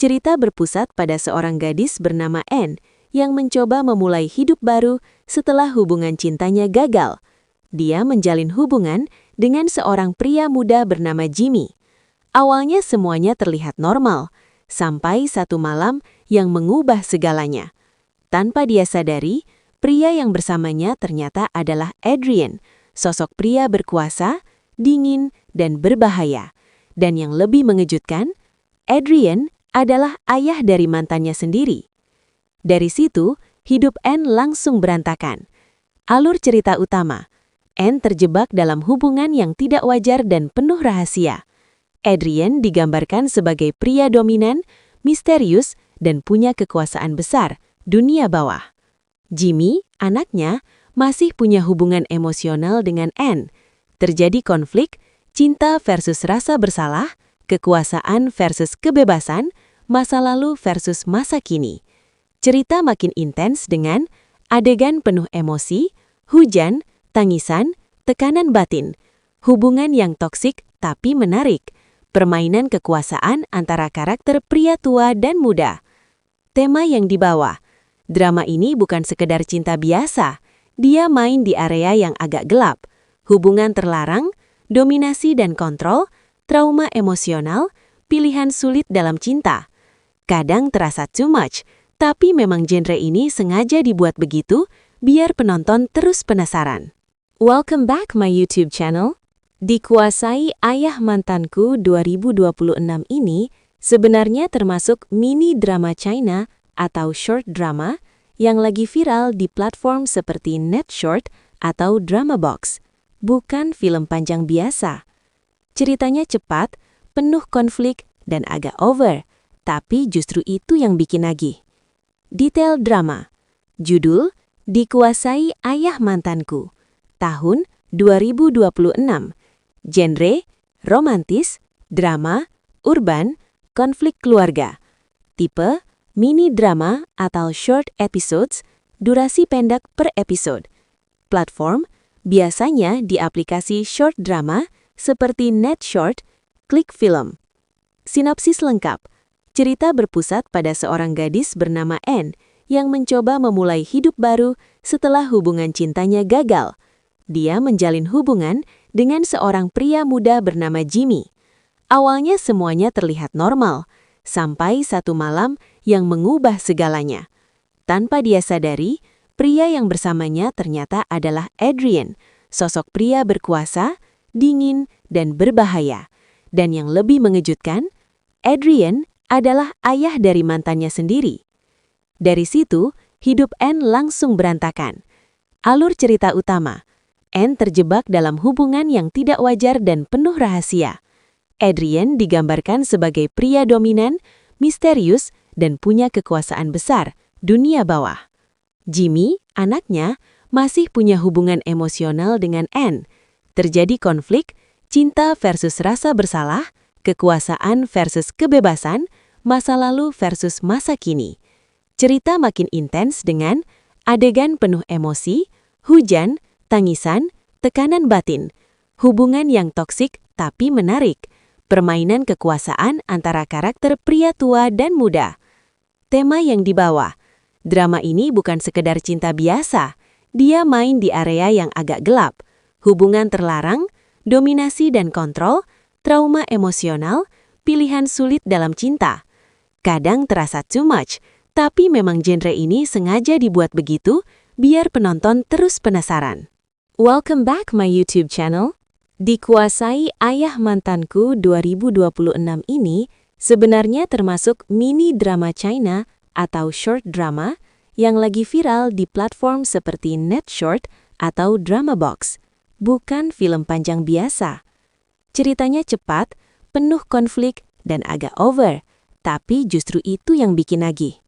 Cerita berpusat pada seorang gadis bernama Anne yang mencoba memulai hidup baru setelah hubungan cintanya gagal. Dia menjalin hubungan dengan seorang pria muda bernama Jimmy. Awalnya semuanya terlihat normal, sampai satu malam yang mengubah segalanya. Tanpa dia sadari, pria yang bersamanya ternyata adalah Adrian, sosok pria berkuasa, dingin, dan berbahaya. Dan yang lebih mengejutkan, Adrian adalah ayah dari mantannya sendiri. Dari situ, hidup Anne langsung berantakan. Alur cerita utama, Anne terjebak dalam hubungan yang tidak wajar dan penuh rahasia. Adrian digambarkan sebagai pria dominan, misterius, dan punya kekuasaan besar, dunia bawah. Jimmy, anaknya, masih punya hubungan emosional dengan Anne. Terjadi konflik, cinta versus rasa bersalah, kekuasaan versus kebebasan, masa lalu versus masa kini. Cerita makin intens dengan adegan penuh emosi, hujan, tangisan, tekanan batin, hubungan yang toksik tapi menarik, permainan kekuasaan antara karakter pria tua dan muda. Tema yang dibawa, drama ini bukan sekedar cinta biasa, dia main di area yang agak gelap, hubungan terlarang, dominasi dan kontrol, trauma emosional, pilihan sulit dalam cinta. Kadang terasa too much, tapi memang genre ini sengaja dibuat begitu biar penonton terus penasaran. Welcome back my YouTube channel. Dikuasai Ayah Mantanku 2026 ini sebenarnya termasuk mini drama China atau short drama yang lagi viral di platform seperti Netshort atau Dramabox, bukan film panjang biasa. Ceritanya cepat, penuh konflik, dan agak over, tapi justru itu yang bikin nagih. Detail drama. Judul, Dikuasai Ayah Mantanku. Tahun 2026. Genre, romantis, drama, urban, konflik keluarga. Tipe, mini drama atau short episodes, durasi pendek per episode. Platform, biasanya di aplikasi short drama seperti Netshort, Klik Film. Sinopsis lengkap. Cerita berpusat pada seorang gadis bernama Anne yang mencoba memulai hidup baru setelah hubungan cintanya gagal. Dia menjalin hubungan dengan seorang pria muda bernama Jimmy. Awalnya semuanya terlihat normal, sampai satu malam yang mengubah segalanya. Tanpa dia sadari, pria yang bersamanya ternyata adalah Adrian, sosok pria berkuasa, dingin, dan berbahaya. Dan yang lebih mengejutkan, Adrian adalah ayah dari mantannya sendiri. Dari situ, hidup Anne langsung berantakan. Alur cerita utama, Anne terjebak dalam hubungan yang tidak wajar dan penuh rahasia. Adrian digambarkan sebagai pria dominan, misterius, dan punya kekuasaan besar, dunia bawah. Jimmy, anaknya, masih punya hubungan emosional dengan Anne. Terjadi konflik, cinta versus rasa bersalah, kekuasaan versus kebebasan, masa lalu versus masa kini. Cerita makin intens dengan adegan penuh emosi, hujan, tangisan, tekanan batin, hubungan yang toksik tapi menarik, permainan kekuasaan antara karakter pria tua dan muda. Tema yang dibawa, drama ini bukan sekedar cinta biasa, dia main di area yang agak gelap, hubungan terlarang, dominasi dan kontrol, trauma emosional, pilihan sulit dalam cinta. Kadang terasa too much, tapi memang genre ini sengaja dibuat begitu biar penonton terus penasaran. Welcome back my YouTube channel. Dikuasai Ayah Mantanku 2026 ini sebenarnya termasuk mini drama China atau short drama yang lagi viral di platform seperti Netshort atau Dramabox, bukan film panjang biasa. Ceritanya cepat, penuh konflik, dan agak over, tapi justru itu yang bikin nagih.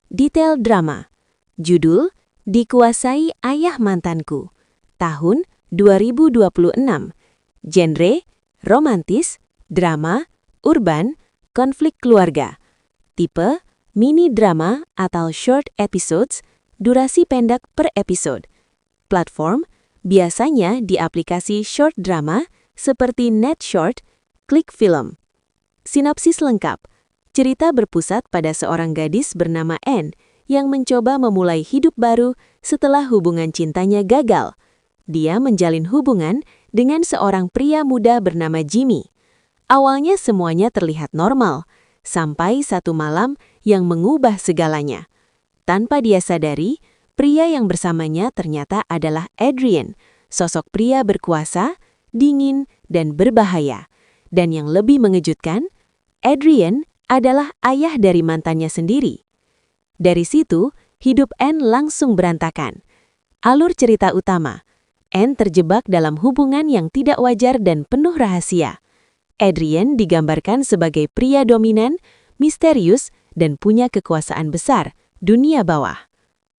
Detail drama. Judul, Dikuasai Ayah Mantanku. Tahun 2026. Genre, romantis, drama, urban, konflik keluarga. Tipe, mini drama atau short episodes, durasi pendek per episode. Platform, biasanya di aplikasi short drama seperti Netshort, Klik Film. Sinopsis lengkap. Cerita berpusat pada seorang gadis bernama Anne yang mencoba memulai hidup baru setelah hubungan cintanya gagal. Dia menjalin hubungan dengan seorang pria muda bernama Jimmy. Awalnya semuanya terlihat normal, sampai satu malam yang mengubah segalanya. Tanpa dia sadari, pria yang bersamanya ternyata adalah Adrian, sosok pria berkuasa, dingin, dan berbahaya. Dan yang lebih mengejutkan, Adrian adalah ayah dari mantannya sendiri. Dari situ, hidup Anne langsung berantakan. Alur cerita utama, Anne terjebak dalam hubungan yang tidak wajar dan penuh rahasia. Adrian digambarkan sebagai pria dominan, misterius, dan punya kekuasaan besar, dunia bawah.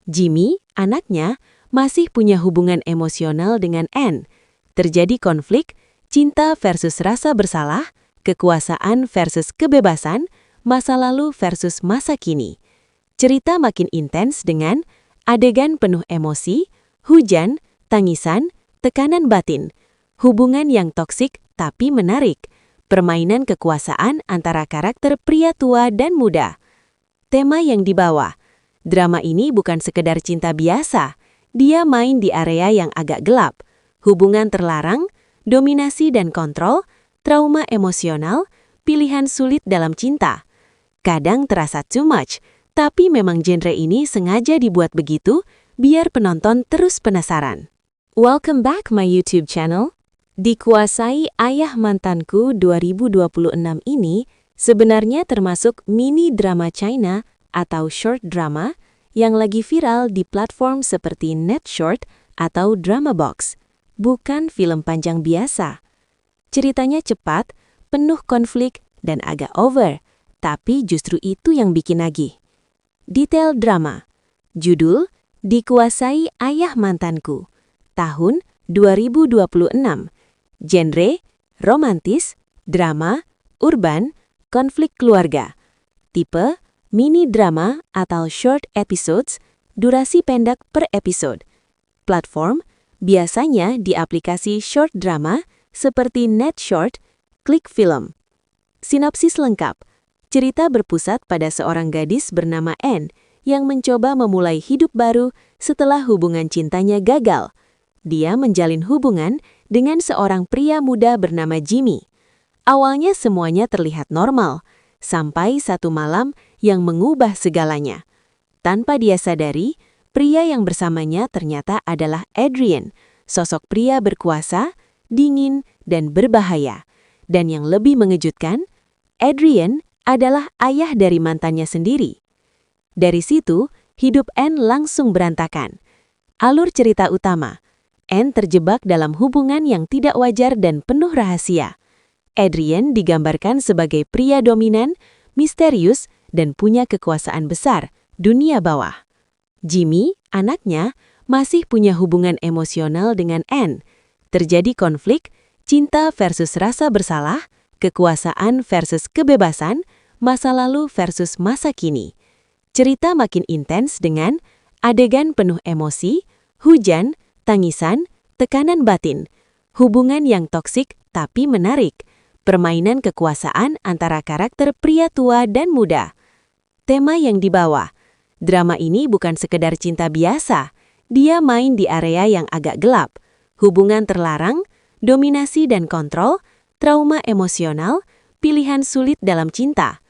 Jimmy, anaknya, masih punya hubungan emosional dengan Anne. Terjadi konflik, cinta versus rasa bersalah, kekuasaan versus kebebasan, masa lalu versus masa kini. Cerita makin intens dengan adegan penuh emosi, hujan, tangisan, tekanan batin, hubungan yang toksik tapi menarik, permainan kekuasaan antara karakter pria tua dan muda. Tema yang dibawa, drama ini bukan sekedar cinta biasa, dia main di area yang agak gelap, hubungan terlarang, dominasi dan kontrol, trauma emosional, pilihan sulit dalam cinta. Kadang terasa too much, tapi memang genre ini sengaja dibuat begitu biar penonton terus penasaran. Welcome back my YouTube channel. Dikuasai Ayah Mantanku 2026 ini sebenarnya termasuk mini drama China atau short drama yang lagi viral di platform seperti Netshort atau Dramabox, bukan film panjang biasa. Ceritanya cepat, penuh konflik, dan agak over, tapi justru itu yang bikin nagih. Detail drama. Judul, Dikuasai Ayah Mantanku. Tahun 2026. Genre, romantis, drama, urban, konflik keluarga. Tipe, mini drama atau short episodes, durasi pendek per episode. Platform, biasanya di aplikasi short drama seperti Netshort, Klik Film. Sinopsis lengkap. Cerita berpusat pada seorang gadis bernama Anne yang mencoba memulai hidup baru setelah hubungan cintanya gagal. Dia menjalin hubungan dengan seorang pria muda bernama Jimmy. Awalnya semuanya terlihat normal, sampai satu malam yang mengubah segalanya. Tanpa dia sadari, pria yang bersamanya ternyata adalah Adrian, sosok pria berkuasa, dingin, dan berbahaya. Dan yang lebih mengejutkan, Adrian adalah ayah dari mantannya sendiri. Dari situ, hidup Anne langsung berantakan. Alur cerita utama, Anne terjebak dalam hubungan yang tidak wajar dan penuh rahasia. Adrian digambarkan sebagai pria dominan, misterius, dan punya kekuasaan besar, dunia bawah. Jimmy, anaknya, masih punya hubungan emosional dengan Anne. Terjadi konflik, cinta versus rasa bersalah, kekuasaan versus kebebasan, masa lalu versus masa kini. Cerita makin intens dengan adegan penuh emosi, hujan, tangisan, tekanan batin, hubungan yang toksik tapi menarik, permainan kekuasaan antara karakter pria tua dan muda. Tema yang dibawa, drama ini bukan sekedar cinta biasa, dia main di area yang agak gelap, hubungan terlarang, dominasi dan kontrol, trauma emosional, pilihan sulit dalam cinta.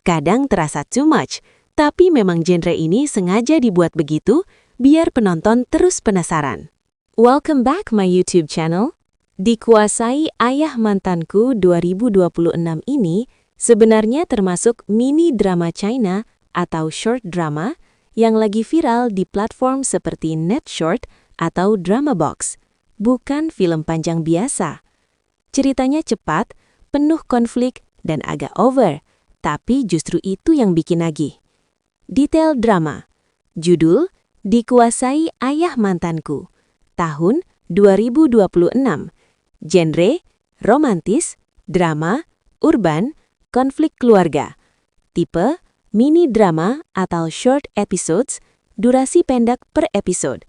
Kadang terasa too much, tapi memang genre ini sengaja dibuat begitu, biar penonton terus penasaran. Welcome back my YouTube channel. Dikuasai Ayah Mantanku 2026 ini sebenarnya termasuk mini drama China atau short drama yang lagi viral di platform seperti Netshort atau Dramabox, bukan film panjang biasa. Ceritanya cepat, penuh konflik, dan agak over, tapi justru itu yang bikin nagih. Detail drama. Judul, Dikuasai Ayah Mantanku. Tahun 2026. Genre, romantis, drama, urban, konflik keluarga. Tipe, mini drama atau short episodes, durasi pendek per episode.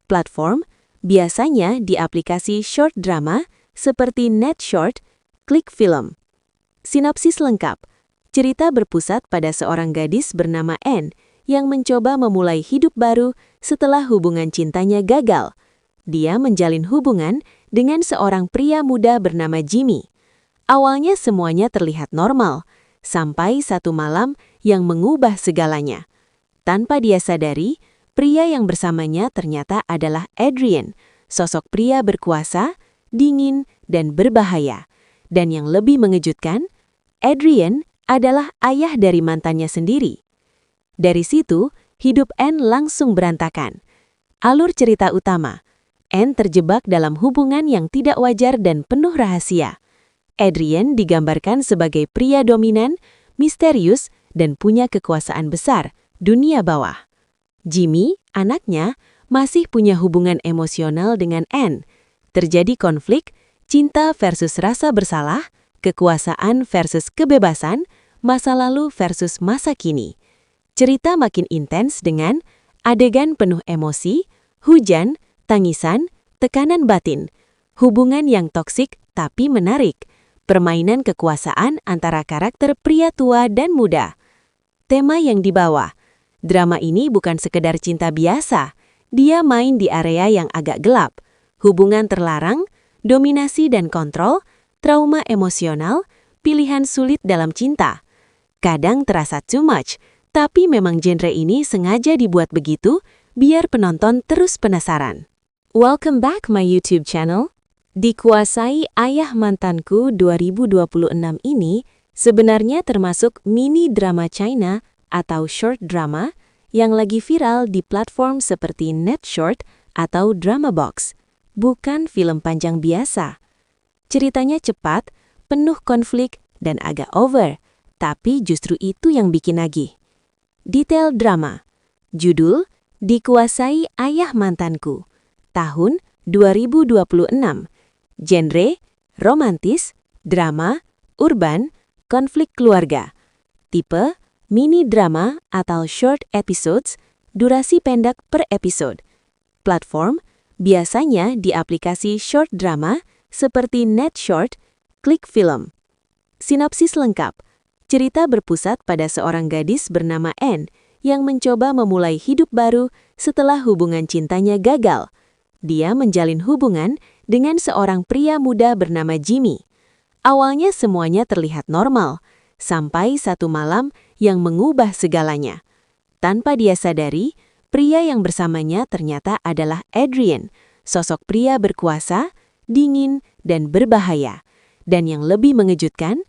Platform, biasanya di aplikasi short drama seperti Netshort, Klik Film. Sinopsis lengkap. Cerita berpusat pada seorang gadis bernama Anne yang mencoba memulai hidup baru setelah hubungan cintanya gagal. Dia menjalin hubungan dengan seorang pria muda bernama Jimmy. Awalnya semuanya terlihat normal, sampai satu malam yang mengubah segalanya. Tanpa dia sadari, pria yang bersamanya ternyata adalah Adrian, sosok pria berkuasa, dingin, dan berbahaya. Dan yang lebih mengejutkan, Adrian adalah ayah dari mantannya sendiri. Dari situ, hidup Anne langsung berantakan. Alur cerita utama, Anne terjebak dalam hubungan yang tidak wajar dan penuh rahasia. Adrian digambarkan sebagai pria dominan, misterius, dan punya kekuasaan besar, dunia bawah. Jimmy, anaknya, masih punya hubungan emosional dengan Anne. Terjadi konflik, cinta versus rasa bersalah, kekuasaan versus kebebasan, masa lalu versus masa kini. Cerita makin intens dengan adegan penuh emosi, hujan, tangisan, tekanan batin, hubungan yang toksik tapi menarik, permainan kekuasaan antara karakter pria tua dan muda. Tema yang dibawa, drama ini bukan sekedar cinta biasa, dia main di area yang agak gelap, hubungan terlarang, dominasi dan kontrol, trauma emosional, pilihan sulit dalam cinta. Kadang terasa too much, tapi memang genre ini sengaja dibuat begitu, biar penonton terus penasaran. Welcome back my YouTube channel. Dikuasai Ayah Mantanku 2026 ini sebenarnya termasuk mini drama China atau short drama yang lagi viral di platform seperti Netshort atau Dramabox. Bukan film panjang biasa. Ceritanya cepat, penuh konflik, dan agak over. Tapi justru itu yang bikin nagih. Detail drama. Judul, Dikuasai Ayah Mantanku. Tahun 2026. Genre, romantis, drama, urban, konflik keluarga. Tipe, mini drama atau short episodes, durasi pendek per episode. Platform, biasanya di aplikasi short drama seperti Netshort, Klik Film. Sinopsis lengkap. Cerita berpusat pada seorang gadis bernama Anne yang mencoba memulai hidup baru setelah hubungan cintanya gagal. Dia menjalin hubungan dengan seorang pria muda bernama Jimmy. Awalnya semuanya terlihat normal, sampai satu malam yang mengubah segalanya. Tanpa dia sadari, pria yang bersamanya ternyata adalah Adrian, sosok pria berkuasa, dingin, dan berbahaya. Dan yang lebih mengejutkan,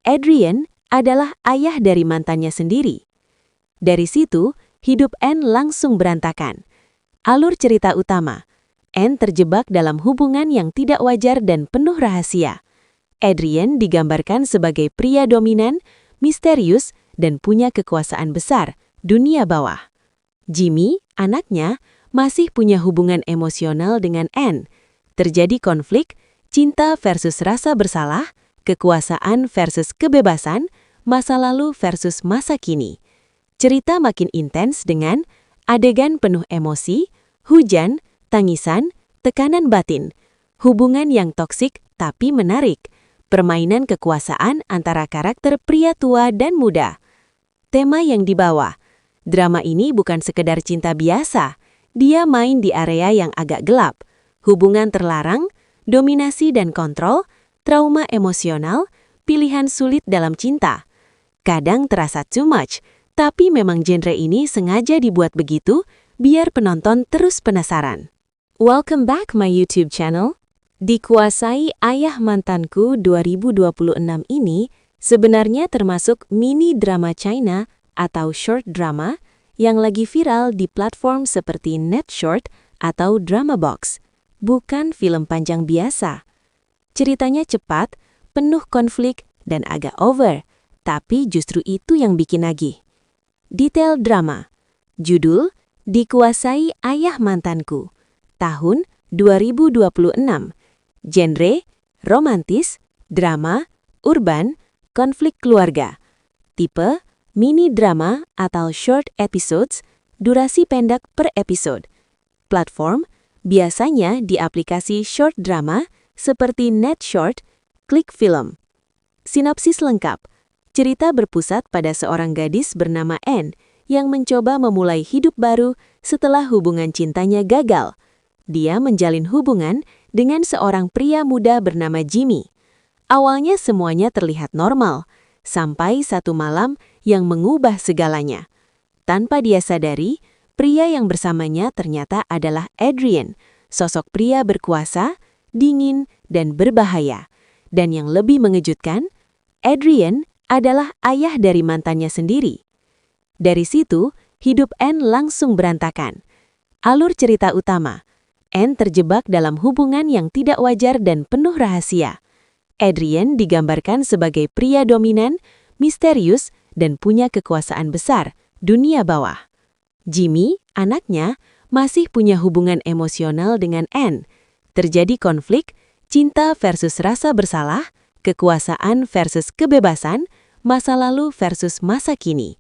Adrian adalah ayah dari mantannya sendiri. Dari situ, hidup Anne langsung berantakan. Alur cerita utama. Anne terjebak dalam hubungan yang tidak wajar dan penuh rahasia. Adrian digambarkan sebagai pria dominan, misterius, dan punya kekuasaan besar, dunia bawah. Jimmy, anaknya, masih punya hubungan emosional dengan Anne. Terjadi konflik, cinta versus rasa bersalah, kekuasaan versus kebebasan, masa lalu versus masa kini. Cerita makin intens dengan adegan penuh emosi, hujan, tangisan, tekanan batin, hubungan yang toksik tapi menarik, permainan kekuasaan antara karakter pria tua dan muda. Tema yang dibawa, drama ini bukan sekedar cinta biasa, dia main di area yang agak gelap, hubungan terlarang, dominasi dan kontrol, trauma emosional, pilihan sulit dalam cinta. Kadang terasa too much, tapi memang genre ini sengaja dibuat begitu biar penonton terus penasaran. Welcome back my YouTube channel. Dikuasai Ayah Mantanku 2026 ini sebenarnya termasuk mini drama China atau short drama yang lagi viral di platform seperti Netshort atau Dramabox. Bukan film panjang biasa. Ceritanya cepat, penuh konflik, dan agak over. Tapi justru itu yang bikin nagih. Detail drama. Judul, Dikuasai Ayah Mantanku. Tahun 2026. Genre, romantis, drama, urban, konflik keluarga. Tipe, mini drama atau short episodes, durasi pendek per episode. Platform, biasanya di aplikasi short drama seperti Netshort, Klik Film. Sinopsis lengkap. Cerita berpusat pada seorang gadis bernama Anne yang mencoba memulai hidup baru setelah hubungan cintanya gagal. Dia menjalin hubungan dengan seorang pria muda bernama Jimmy. Awalnya semuanya terlihat normal, sampai satu malam yang mengubah segalanya. Tanpa dia sadari, pria yang bersamanya ternyata adalah Adrian, sosok pria berkuasa, dingin, dan berbahaya. Dan yang lebih mengejutkan, Adrian adalah ayah dari mantannya sendiri. Dari situ, hidup Anne langsung berantakan. Alur cerita utama. Anne terjebak dalam hubungan yang tidak wajar dan penuh rahasia. Adrian digambarkan sebagai pria dominan, misterius, dan punya kekuasaan besar, dunia bawah. Jimmy, anaknya, masih punya hubungan emosional dengan Anne. Terjadi konflik, cinta versus rasa bersalah, kekuasaan versus kebebasan, masa lalu versus masa kini.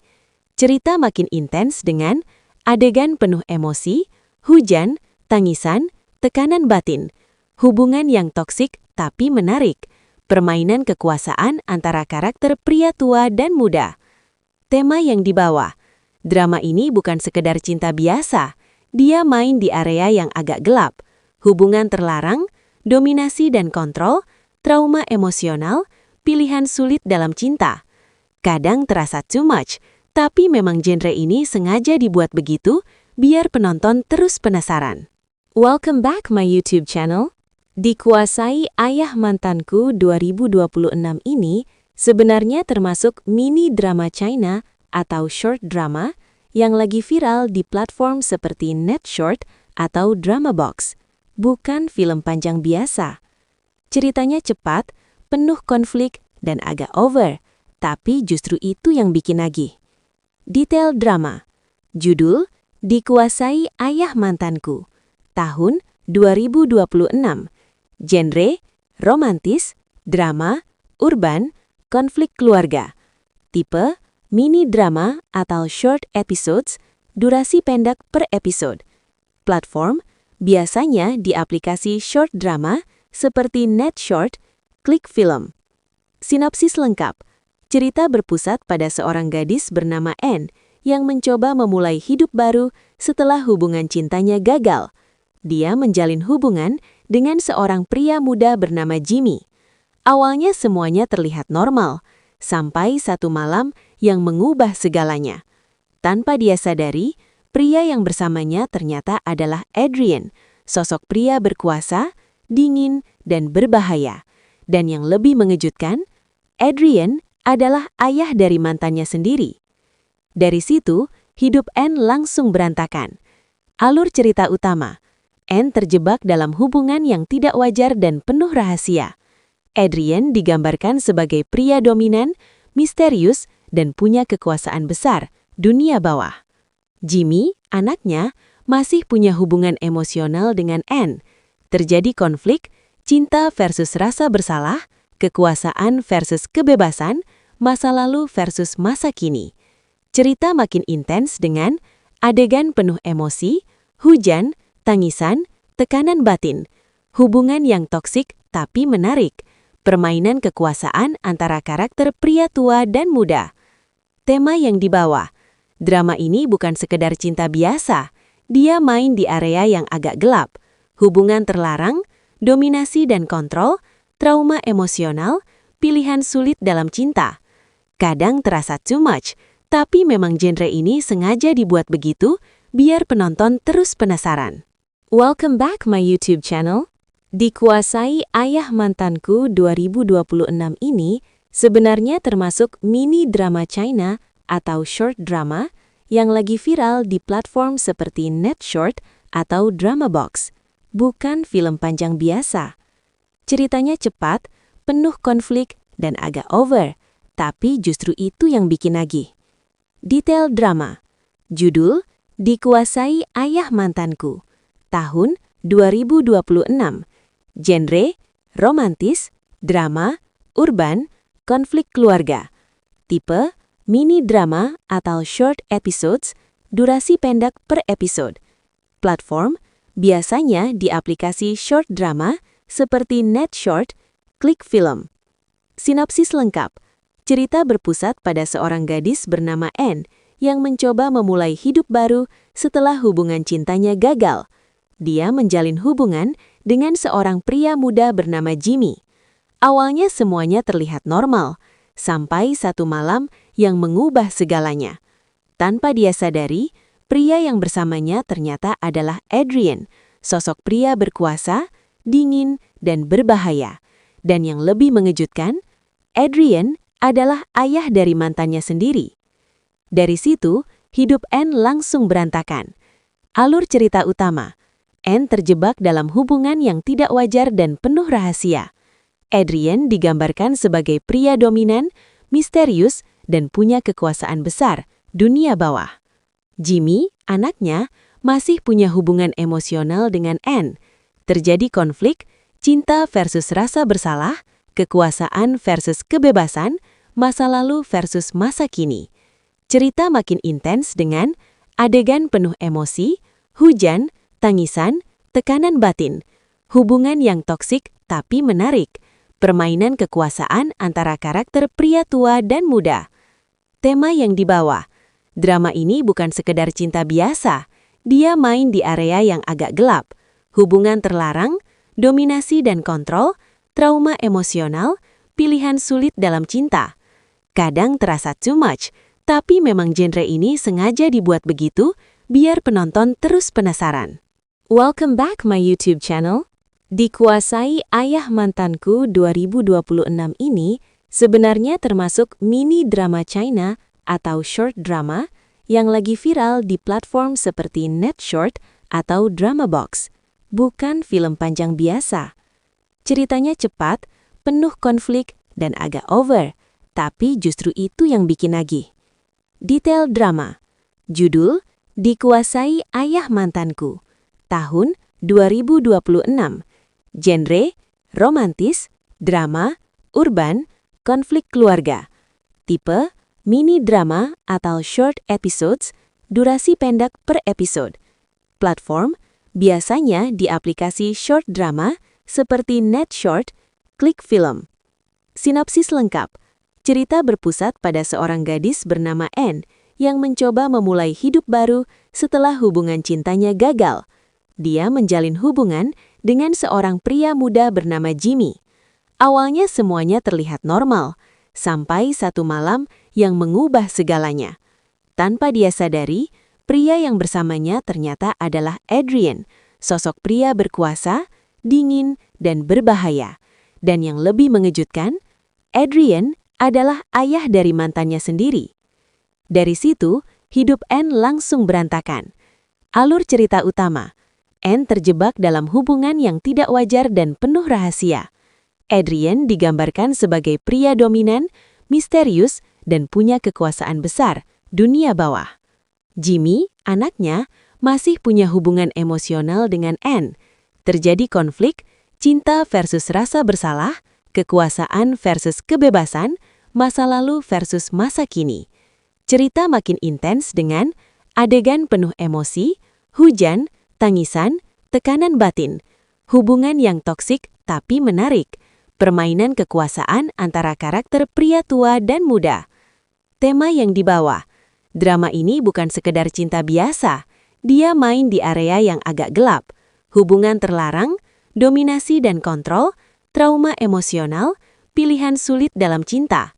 Cerita makin intens dengan adegan penuh emosi, hujan, tangisan, tekanan batin, hubungan yang toksik tapi menarik, permainan kekuasaan antara karakter pria tua dan muda. Tema yang dibawa, drama ini bukan sekedar cinta biasa, dia main di area yang agak gelap, hubungan terlarang, dominasi dan kontrol, trauma emosional, pilihan sulit dalam cinta. Kadang terasa too much, tapi memang genre ini sengaja dibuat begitu biar penonton terus penasaran. Welcome back my YouTube channel. Dikuasai Ayah Mantanku 2026 ini sebenarnya termasuk mini drama China atau short drama yang lagi viral di platform seperti Netshort atau Dramabox, bukan film panjang biasa. Ceritanya cepat, penuh konflik, dan agak over, tapi justru itu yang bikin nagih. Detail drama. Judul, Dikuasai Ayah Mantanku. Tahun 2026. Genre, romantis, drama, urban, konflik keluarga. Tipe, mini drama atau short episodes, durasi pendek per episode. Platform, biasanya di aplikasi short drama seperti Netshort, Klik Film. Sinopsis lengkap. Cerita berpusat pada seorang gadis bernama Anne yang mencoba memulai hidup baru setelah hubungan cintanya gagal. Dia menjalin hubungan dengan seorang pria muda bernama Jimmy. Awalnya semuanya terlihat normal, sampai satu malam yang mengubah segalanya. Tanpa dia sadari, pria yang bersamanya ternyata adalah Adrian, sosok pria berkuasa, dingin, dan berbahaya. Dan yang lebih mengejutkan, Adrian adalah ayah dari mantannya sendiri. Dari situ, hidup Anne langsung berantakan. Alur cerita utama. Anne terjebak dalam hubungan yang tidak wajar dan penuh rahasia. Adrian digambarkan sebagai pria dominan, misterius, dan punya kekuasaan besar, dunia bawah. Jimmy, anaknya, masih punya hubungan emosional dengan Anne. Terjadi konflik, cinta versus rasa bersalah, kekuasaan versus kebebasan, masa lalu versus masa kini. Cerita makin intens dengan adegan penuh emosi, hujan, tangisan, tekanan batin, hubungan yang toksik tapi menarik, permainan kekuasaan antara karakter pria tua dan muda. Tema yang dibawa, drama ini bukan sekedar cinta biasa, dia main di area yang agak gelap, hubungan terlarang, dominasi dan kontrol, trauma emosional, pilihan sulit dalam cinta. Kadang terasa too much, tapi memang genre ini sengaja dibuat begitu biar penonton terus penasaran. Welcome back my YouTube channel. Dikuasai Ayah Mantanku 2026 ini sebenarnya termasuk mini drama China atau short drama yang lagi viral di platform seperti Netshort atau Dramabox, bukan film panjang biasa. Ceritanya cepat, penuh konflik, dan agak over, tapi justru itu yang bikin nagih. Detail drama. Judul, Dikuasai Ayah Mantanku. Tahun 2026. Genre, romantis, drama, urban, konflik keluarga. Tipe, mini drama atau short episodes, durasi pendek per episode. Platform, biasanya di aplikasi short drama seperti Netshort, Klik Film. Sinopsis lengkap. Cerita berpusat pada seorang gadis bernama Anne yang mencoba memulai hidup baru setelah hubungan cintanya gagal. Dia menjalin hubungan dengan seorang pria muda bernama Jimmy. Awalnya semuanya terlihat normal, sampai satu malam yang mengubah segalanya. Tanpa dia sadari, pria yang bersamanya ternyata adalah Adrian, sosok pria berkuasa, dingin, dan berbahaya. Dan yang lebih mengejutkan, Adrian adalah ayah dari mantannya sendiri. Dari situ, hidup Anne langsung berantakan. Alur cerita utama. Anne terjebak dalam hubungan yang tidak wajar dan penuh rahasia. Adrian digambarkan sebagai pria dominan, misterius, dan punya kekuasaan besar, dunia bawah. Jimmy, anaknya, masih punya hubungan emosional dengan Anne. Terjadi konflik, cinta versus rasa bersalah, kekuasaan versus kebebasan, masa lalu versus masa kini. Cerita makin intens dengan adegan penuh emosi, hujan, tangisan, tekanan batin, hubungan yang toksik tapi menarik, permainan kekuasaan antara karakter pria tua dan muda. Tema yang dibawa, drama ini bukan sekedar cinta biasa, dia main di area yang agak gelap, hubungan terlarang, dominasi dan kontrol, trauma emosional, pilihan sulit dalam cinta. Kadang terasa too much, tapi memang genre ini sengaja dibuat begitu biar penonton terus penasaran. Welcome back my YouTube channel. Dikuasai Ayah Mantanku 2026 ini sebenarnya termasuk mini drama China atau short drama yang lagi viral di platform seperti Netshort atau Dramabox, bukan film panjang biasa. Ceritanya cepat, penuh konflik, dan agak over, tapi justru itu yang bikin nagih. Detail drama. Judul, Dikuasai Ayah Mantanku. Tahun 2026. Genre, romantis, drama, urban, konflik keluarga. Tipe, mini drama atau short episodes, durasi pendek per episode. Platform, biasanya di aplikasi short drama seperti Netshort, Klik Film. Sinopsis lengkap. Cerita berpusat pada seorang gadis bernama Anne yang mencoba memulai hidup baru setelah hubungan cintanya gagal. Dia menjalin hubungan dengan seorang pria muda bernama Jimmy. Awalnya semuanya terlihat normal, sampai satu malam yang mengubah segalanya. Tanpa dia sadari, pria yang bersamanya ternyata adalah Adrian, sosok pria berkuasa, dingin, dan berbahaya. Dan yang lebih mengejutkan, Adrian adalah ayah dari mantannya sendiri. Dari situ, hidup Anne langsung berantakan. Alur cerita utama. Anne terjebak dalam hubungan yang tidak wajar dan penuh rahasia. Adrian digambarkan sebagai pria dominan, misterius, dan punya kekuasaan besar, dunia bawah. Jimmy, anaknya, masih punya hubungan emosional dengan Anne. Terjadi konflik, cinta versus rasa bersalah, kekuasaan versus kebebasan, masa lalu versus masa kini. Cerita makin intens dengan adegan penuh emosi, hujan, tangisan, tekanan batin, hubungan yang toksik tapi menarik, permainan kekuasaan antara karakter pria tua dan muda. Tema yang dibawa, drama ini bukan sekedar cinta biasa, dia main di area yang agak gelap, hubungan terlarang, dominasi dan kontrol, trauma emosional, pilihan sulit dalam cinta.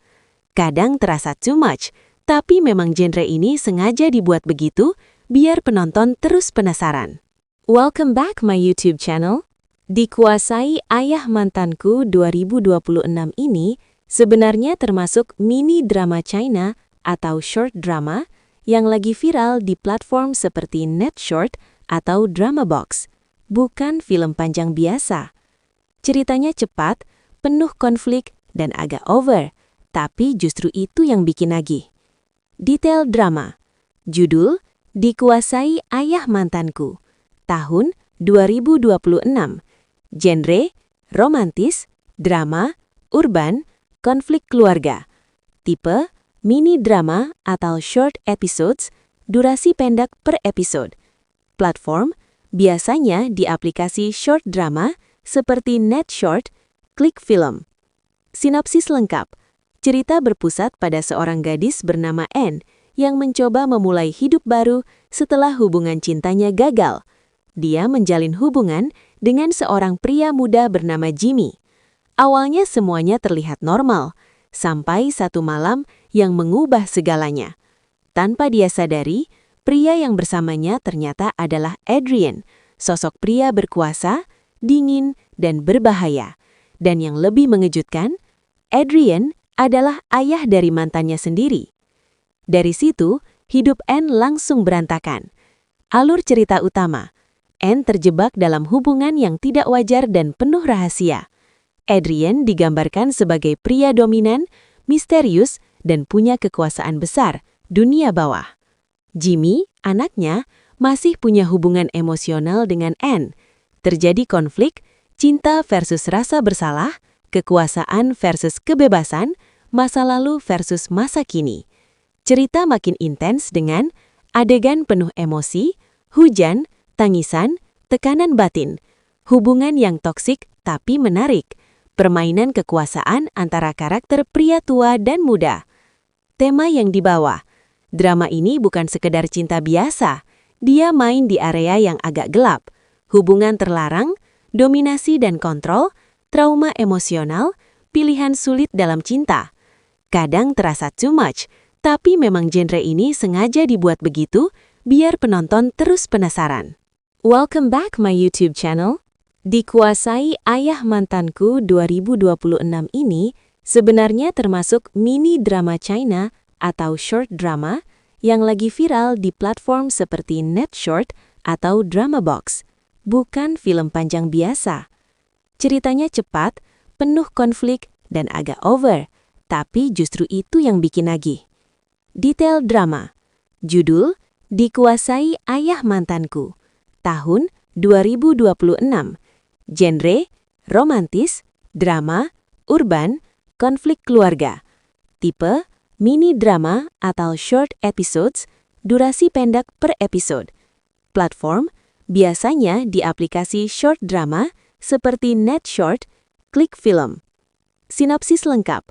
Kadang terasa too much, tapi memang genre ini sengaja dibuat begitu, biar penonton terus penasaran. Welcome back my YouTube channel. Dikuasai Ayah Mantanku 2026 ini sebenarnya termasuk mini drama China atau short drama yang lagi viral di platform seperti Netshort atau Dramabox, bukan film panjang biasa. Ceritanya cepat, penuh konflik, dan agak over, tapi justru itu yang bikin nagih. Detail drama. Judul, Dikuasai Ayah Mantanku. Tahun 2026. Genre, romantis, drama, urban, konflik keluarga. Tipe, mini drama atau short episodes, durasi pendek per episode. Platform, biasanya di aplikasi short drama seperti Netshort, Klik Film. Sinopsis lengkap. Cerita berpusat pada seorang gadis bernama Anne yang mencoba memulai hidup baru setelah hubungan cintanya gagal. Dia menjalin hubungan dengan seorang pria muda bernama Jimmy. Awalnya semuanya terlihat normal, sampai satu malam yang mengubah segalanya. Tanpa dia sadari, pria yang bersamanya ternyata adalah Adrian, sosok pria berkuasa, dingin, dan berbahaya. Dan yang lebih mengejutkan, Adrian adalah ayah dari mantannya sendiri. Dari situ, hidup Anne langsung berantakan. Alur cerita utama. Anne terjebak dalam hubungan yang tidak wajar dan penuh rahasia. Adrian digambarkan sebagai pria dominan, misterius, dan punya kekuasaan besar, dunia bawah. Jimmy, anaknya, masih punya hubungan emosional dengan Anne. Terjadi konflik, cinta versus rasa bersalah, kekuasaan versus kebebasan, masa lalu versus masa kini. Cerita makin intens dengan adegan penuh emosi, hujan, tangisan, tekanan batin, hubungan yang toksik tapi menarik, permainan kekuasaan antara karakter pria tua dan muda. Tema yang dibawa, drama ini bukan sekedar cinta biasa, dia main di area yang agak gelap, hubungan terlarang, dominasi dan kontrol, trauma emosional, pilihan sulit dalam cinta. Kadang terasa too much, tapi memang genre ini sengaja dibuat begitu biar penonton terus penasaran. Welcome back my YouTube channel. Dikuasai Ayah Mantanku 2026 ini sebenarnya termasuk mini drama China atau short drama yang lagi viral di platform seperti Netshort atau Dramabox. Bukan film panjang biasa. Ceritanya cepat, penuh konflik, dan agak over. Tapi justru itu yang bikin nagih. Detail drama. Judul, Dikuasai Ayah Mantanku. Tahun 2026. Genre, romantis, drama, urban, konflik keluarga. Tipe, mini drama atau short episodes, durasi pendek per episode. Platform, biasanya di aplikasi short drama seperti Netshort, Klik Film. Sinopsis lengkap.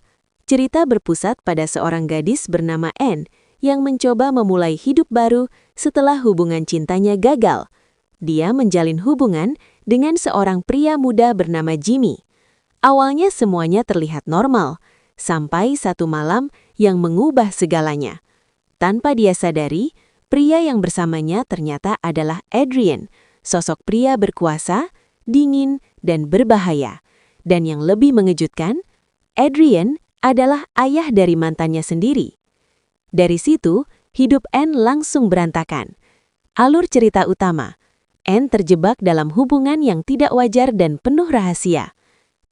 Cerita berpusat pada seorang gadis bernama Anne yang mencoba memulai hidup baru setelah hubungan cintanya gagal. Dia menjalin hubungan dengan seorang pria muda bernama Jimmy. Awalnya semuanya terlihat normal, sampai satu malam yang mengubah segalanya. Tanpa dia sadari, pria yang bersamanya ternyata adalah Adrian, sosok pria berkuasa, dingin, dan berbahaya. Dan yang lebih mengejutkan, Adrian adalah ayah dari mantannya sendiri. Dari situ, hidup Anne langsung berantakan. Alur cerita utama. Anne terjebak dalam hubungan yang tidak wajar dan penuh rahasia.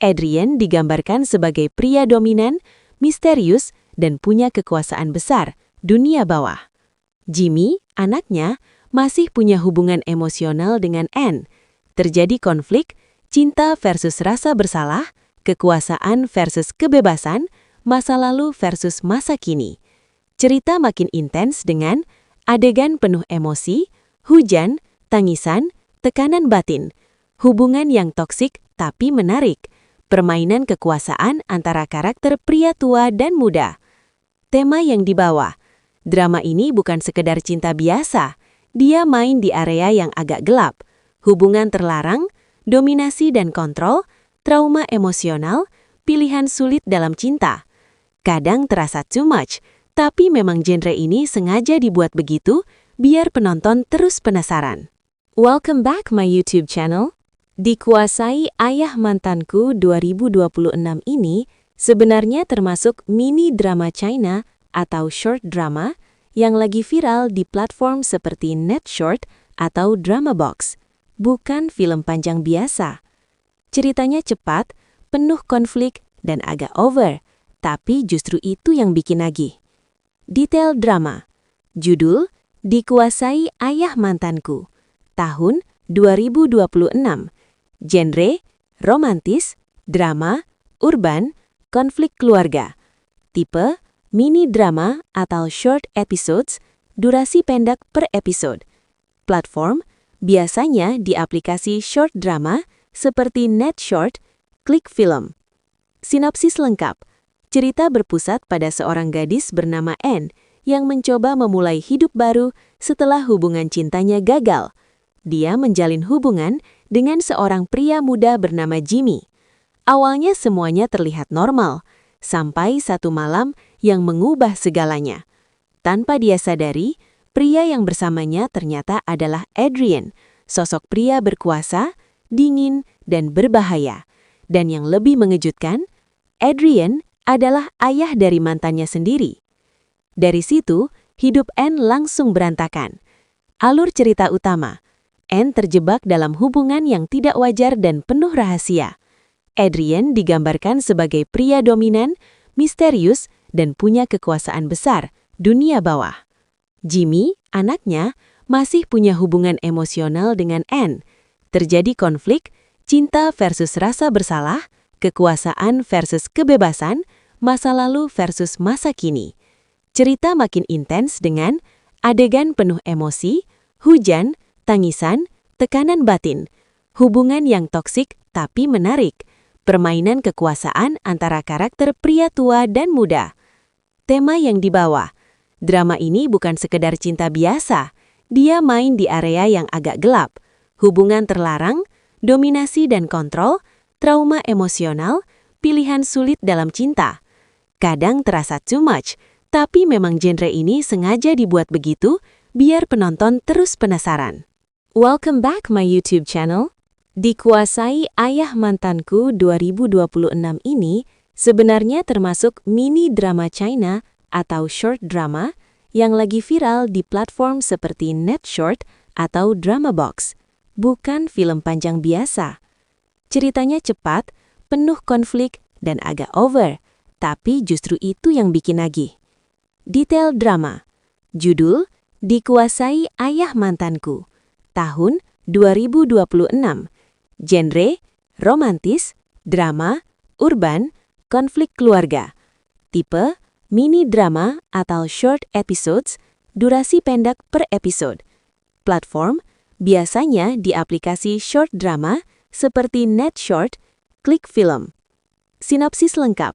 Adrian digambarkan sebagai pria dominan, misterius, dan punya kekuasaan besar, dunia bawah. Jimmy, anaknya, masih punya hubungan emosional dengan Anne. Terjadi konflik, cinta versus rasa bersalah, kekuasaan versus kebebasan, masa lalu versus masa kini. Cerita makin intens dengan adegan penuh emosi, hujan, tangisan, tekanan batin, hubungan yang toksik tapi menarik, permainan kekuasaan antara karakter pria tua dan muda. Tema yang dibawa, drama ini bukan sekedar cinta biasa, dia main di area yang agak gelap, hubungan terlarang, dominasi dan kontrol, trauma emosional, pilihan sulit dalam cinta. Kadang terasa too much, tapi memang genre ini sengaja dibuat begitu biar penonton terus penasaran. Welcome back my YouTube channel. Dikuasai Ayah Mantanku 2026 ini sebenarnya termasuk mini drama China atau short drama yang lagi viral di platform seperti Netshort atau Dramabox. Bukan film panjang biasa. Ceritanya cepat, penuh konflik, dan agak over. Tapi justru itu yang bikin nagih. Detail drama. Judul, Dikuasai Ayah Mantanku. Tahun 2026. Genre, romantis, drama, urban, konflik keluarga. Tipe, mini drama atau short episodes, durasi pendek per episode. Platform, biasanya di aplikasi short drama seperti Netshort, Klik Film. Sinopsis lengkap. Cerita berpusat pada seorang gadis bernama Anne yang mencoba memulai hidup baru setelah hubungan cintanya gagal. Dia menjalin hubungan dengan seorang pria muda bernama Jimmy. Awalnya semuanya terlihat normal, sampai satu malam yang mengubah segalanya. Tanpa dia sadari, pria yang bersamanya ternyata adalah Adrian, sosok pria berkuasa, dingin, dan berbahaya. Dan yang lebih mengejutkan, Adrian adalah ayah dari mantannya sendiri. Dari situ, hidup Anne langsung berantakan. Alur cerita utama. Anne terjebak dalam hubungan yang tidak wajar dan penuh rahasia. Adrian digambarkan sebagai pria dominan, misterius, dan punya kekuasaan besar, dunia bawah. Jimmy, anaknya, masih punya hubungan emosional dengan Anne. Terjadi konflik, cinta versus rasa bersalah, kekuasaan versus kebebasan, masa lalu versus masa kini. Cerita makin intens dengan adegan penuh emosi, hujan, tangisan, tekanan batin, hubungan yang toksik tapi menarik, permainan kekuasaan antara karakter pria tua dan muda. Tema yang dibawa, drama ini bukan sekedar cinta biasa, dia main di area yang agak gelap, hubungan terlarang, dominasi dan kontrol, trauma emosional, pilihan sulit dalam cinta. Kadang terasa too much, tapi memang genre ini sengaja dibuat begitu biar penonton terus penasaran. Welcome back my YouTube channel. Dikuasai Ayah Mantanku 2026 ini sebenarnya termasuk mini drama China atau short drama yang lagi viral di platform seperti Netshort atau Dramabox. Bukan film panjang biasa. Ceritanya cepat, penuh konflik, dan agak over. Tapi justru itu yang bikin nagih. Detail drama. Judul, Dikuasai Ayah Mantanku. Tahun 2026. Genre, romantis, drama, urban, konflik keluarga. Tipe, mini drama atau short episodes, durasi pendek per episode. Platform, biasanya di aplikasi short drama seperti Netshort, Klik Film. Sinopsis lengkap.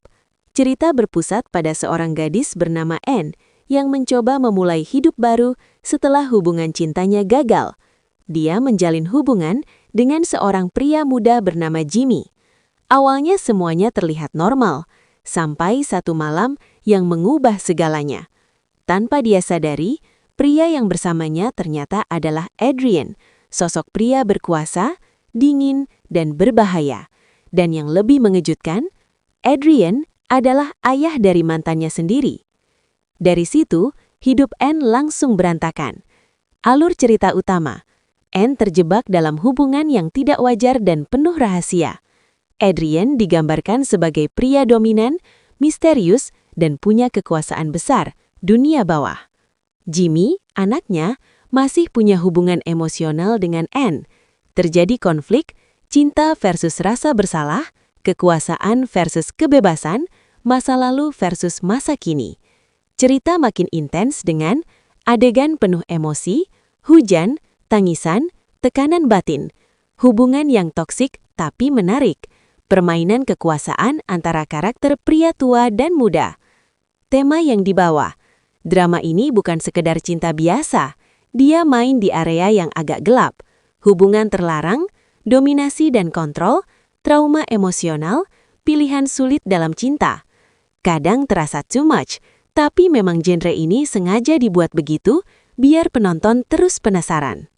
Cerita berpusat pada seorang gadis bernama Anne yang mencoba memulai hidup baru setelah hubungan cintanya gagal. Dia menjalin hubungan dengan seorang pria muda bernama Jimmy. Awalnya semuanya terlihat normal, sampai satu malam yang mengubah segalanya. Tanpa dia sadari, pria yang bersamanya ternyata adalah Adrian, sosok pria berkuasa, dingin, dan berbahaya. Dan yang lebih mengejutkan, Adrian adalah ayah dari mantannya sendiri. Dari situ, hidup Anne langsung berantakan. Alur cerita utama, Anne terjebak dalam hubungan yang tidak wajar dan penuh rahasia. Adrian digambarkan sebagai pria dominan, misterius, dan punya kekuasaan besar, dunia bawah. Jimmy, anaknya, masih punya hubungan emosional dengan Anne. Terjadi konflik, cinta versus rasa bersalah, kekuasaan versus kebebasan, masa lalu versus masa kini. Cerita makin intens dengan adegan penuh emosi, hujan, tangisan, tekanan batin, hubungan yang toksik tapi menarik, permainan kekuasaan antara karakter pria tua dan muda. Tema yang dibawa, drama ini bukan sekedar cinta biasa, dia main di area yang agak gelap, hubungan terlarang, dominasi dan kontrol, trauma emosional, pilihan sulit dalam cinta. Kadang terasa too much, tapi memang genre ini sengaja dibuat begitu biar penonton terus penasaran.